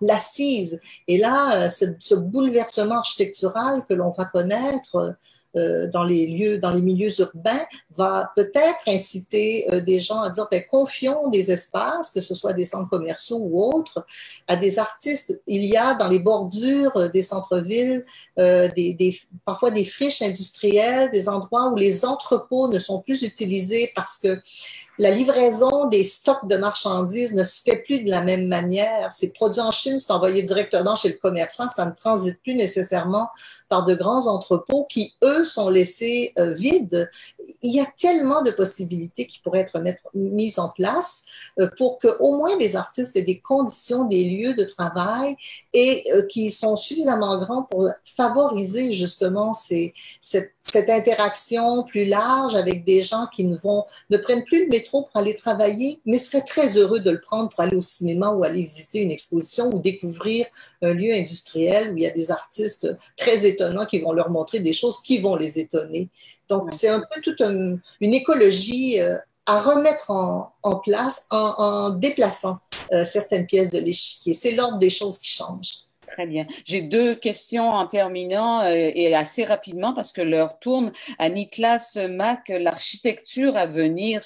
l'assise. Et là, ce bouleversement architectural que l'on va connaître dans les milieux urbains va peut-être inciter des gens à dire confions des espaces, que ce soit des centres commerciaux ou autres, à des artistes. Il y a dans les bordures des centres-villes parfois des friches industrielles, des endroits où les entrepôts ne sont plus utilisés parce que la livraison des stocks de marchandises ne se fait plus de la même manière. C'est produit en Chine, c'est envoyé directement chez le commerçant, ça ne transite plus nécessairement par de grands entrepôts qui, eux, sont laissés vides. il y a tellement de possibilités qui pourraient être mises en place pour que au moins les artistes aient des conditions, des lieux de travail et qui sont suffisamment grands pour favoriser justement cette interaction plus large avec des gens qui ne prennent plus le métro pour aller travailler, mais seraient très heureux de le prendre pour aller au cinéma ou aller visiter une exposition ou découvrir un lieu industriel où il y a des artistes très étonnants qui vont leur montrer des choses qui vont les étonner. Donc, c'est un peu toute une écologie à remettre en place en déplaçant certaines pièces de l'échiquier. C'est l'ordre des choses qui changent. Très bien. J'ai deux questions en terminant et assez rapidement parce que l'heure tourne. À Niklas Mack, l'architecture à venir,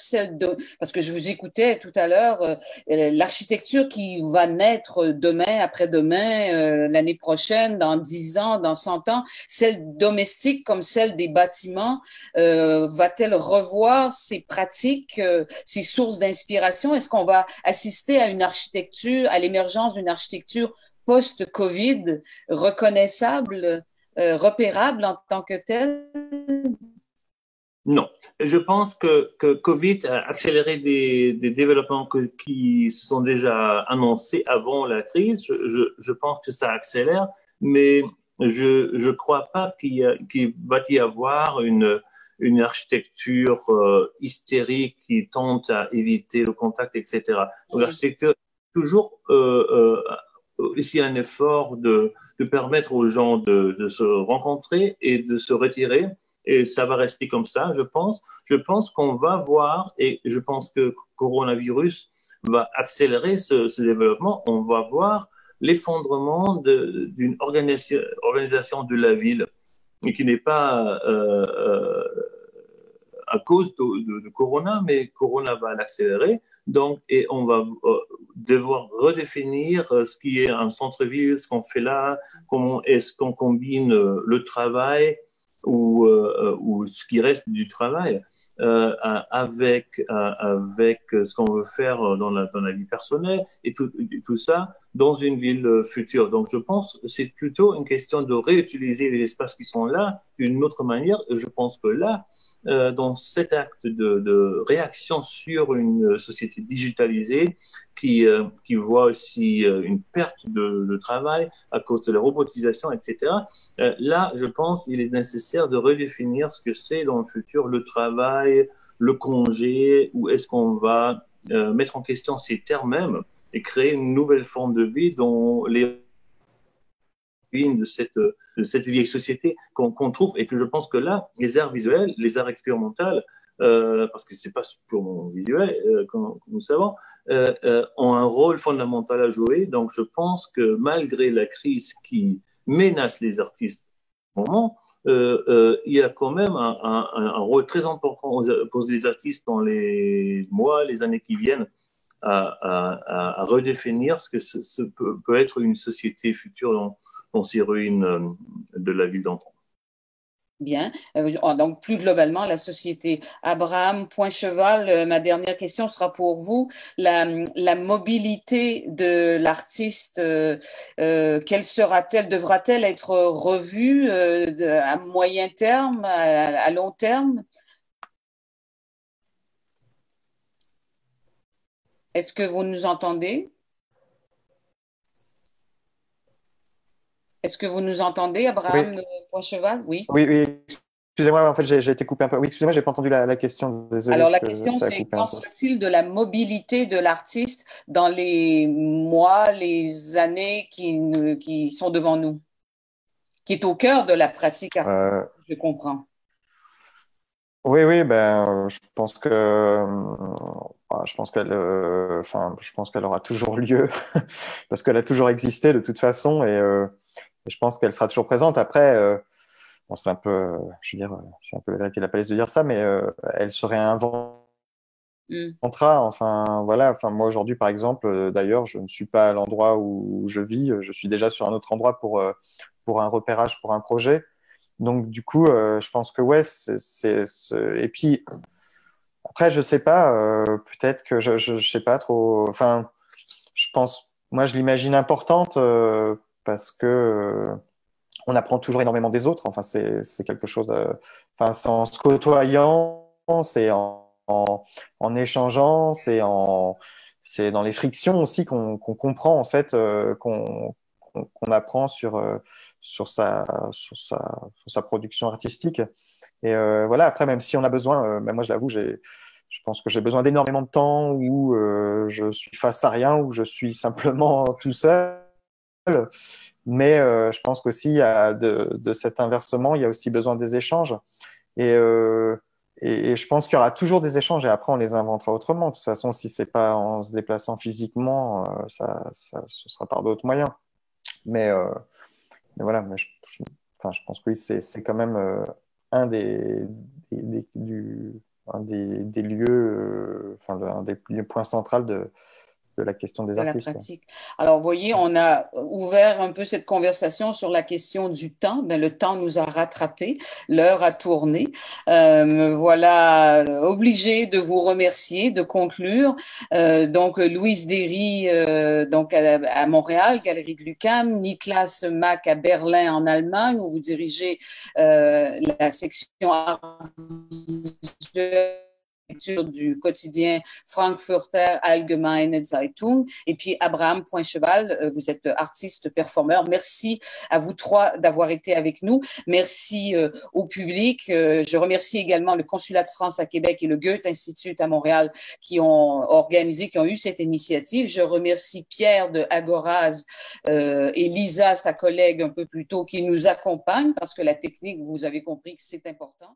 parce que je vous écoutais tout à l'heure, l'architecture qui va naître demain, après-demain, l'année prochaine, dans 10 ans, dans 100 ans, celle domestique comme celle des bâtiments, va-t-elle revoir ses pratiques, ses sources d'inspiration? Est-ce qu'on va assister à une architecture, à l'émergence d'une architecture post-Covid, reconnaissable, repérable en tant que tel? Non. Je pense que Covid a accéléré des développements qui sont déjà annoncés avant la crise. Je pense que ça accélère, mais je ne crois pas qu'il va y avoir une architecture hystérique qui tente à éviter le contact, etc. Donc, l'architecture toujours aussi un effort de permettre aux gens de se rencontrer et de se retirer. Et ça va rester comme ça, je pense. Je pense qu'on va voir, et je pense que le coronavirus va accélérer ce développement. On va voir l'effondrement d'une organisation de la ville, qui n'est pas à cause de Corona, mais Corona va l'accélérer. Donc, et on va devoir redéfinir ce qui est un centre-ville, ce qu'on fait là, comment est-ce qu'on combine le travail ou ce qui reste du travail avec ce qu'on veut faire dans la vie personnelle et tout ça dans une ville future. Donc, je pense que c'est plutôt une question de réutiliser les espaces qui sont là d'une autre manière. Je pense que là, dans cet acte de réaction sur une société digitalisée qui voit aussi une perte de travail à cause de la robotisation, etc. Là, je pense qu'il est nécessaire de redéfinir ce que c'est dans le futur le travail, le congé, où est-ce qu'on va mettre en question ces termes même et créer une nouvelle forme de vie dont les de cette vieille société qu'on trouve et que je pense que là, les arts visuels, les arts expérimentaux, parce que c'est pas purement visuel, comme nous savons, ont un rôle fondamental à jouer. Donc, je pense que malgré la crise qui menace les artistes au moment, il y a quand même un rôle très important pour les artistes dans les mois, les années qui viennent à redéfinir ce que peut être une société future dans ces ruines de la ville d'antan. Bien. Donc, plus globalement, la société. Abraham Poincheval, ma dernière question sera pour vous. La mobilité de l'artiste, quelle sera-t-elle? Devra-t-elle être revue à moyen terme, à long terme? Est-ce que vous nous entendez? Est-ce que vous nous entendez, Abraham Poincheval? Oui. Oui. Excusez-moi, en fait, j'ai été coupé un peu. Oui, excusez-moi, j'ai pas entendu la question. Désolé. Alors, la question, c'est qu'en soit-il de la mobilité de l'artiste dans les mois, les années qui sont devant nous, qui est au cœur de la pratique artistique, je comprends. Oui, je pense qu'elle aura toujours lieu parce qu'elle a toujours existé de toute façon et je pense qu'elle sera toujours présente. Après, bon, c'est un peu, je veux dire, c'est un peu la vérité de la palette de dire ça, mais elle se réinventera. Enfin, voilà. Enfin, moi aujourd'hui, par exemple, d'ailleurs, je ne suis pas à l'endroit où je vis. Je suis déjà sur un autre endroit pour un repérage, pour un projet. Donc, du coup, je pense que ouais, et puis après, je sais pas, peut-être que je sais pas trop. Enfin, je pense, moi, je l'imagine importante parce que on apprend toujours énormément des autres. Enfin, c'est quelque chose. Enfin, c'est en se côtoyant c'est en échangeant, c'est dans les frictions aussi qu'on comprend en fait, qu'on apprend sur sa production artistique. Et voilà, après, même si on a besoin, moi je l'avoue, je pense que j'ai besoin d'énormément de temps où je suis face à rien, où je suis simplement tout seul. Mais je pense qu'aussi de cet inversement, il y a aussi besoin des échanges. Et, euh, et je pense qu'il y aura toujours des échanges et après on les inventera autrement. De toute façon, si c'est pas en se déplaçant physiquement, ce sera par d'autres moyens. Mais, euh, mais voilà, enfin, je pense que oui, c'est quand même un des lieux, enfin, un des points centraux de la question des de la artistes. pratique. Alors, vous voyez, on a ouvert un peu cette conversation sur la question du temps. Ben, le temps nous a rattrapés, l'heure a tourné. Voilà, obligé de vous remercier, de conclure. Donc, Louise Derry, donc à Montréal, Galerie de l'UQAM, Niklas Mack à Berlin, en Allemagne, où vous dirigez la section art visuel du quotidien Frankfurter Allgemeine Zeitung, et puis Abraham Poincheval, vous êtes artiste, performeur. Merci à vous trois d'avoir été avec nous. Merci au public. Je remercie également le Consulat de France à Québec et le Goethe Institut à Montréal qui ont organisé, qui ont eu cette initiative. Je remercie Pierre de Agoraz et Lisa, sa collègue un peu plus tôt, qui nous accompagnent parce que la technique, vous avez compris que c'est important.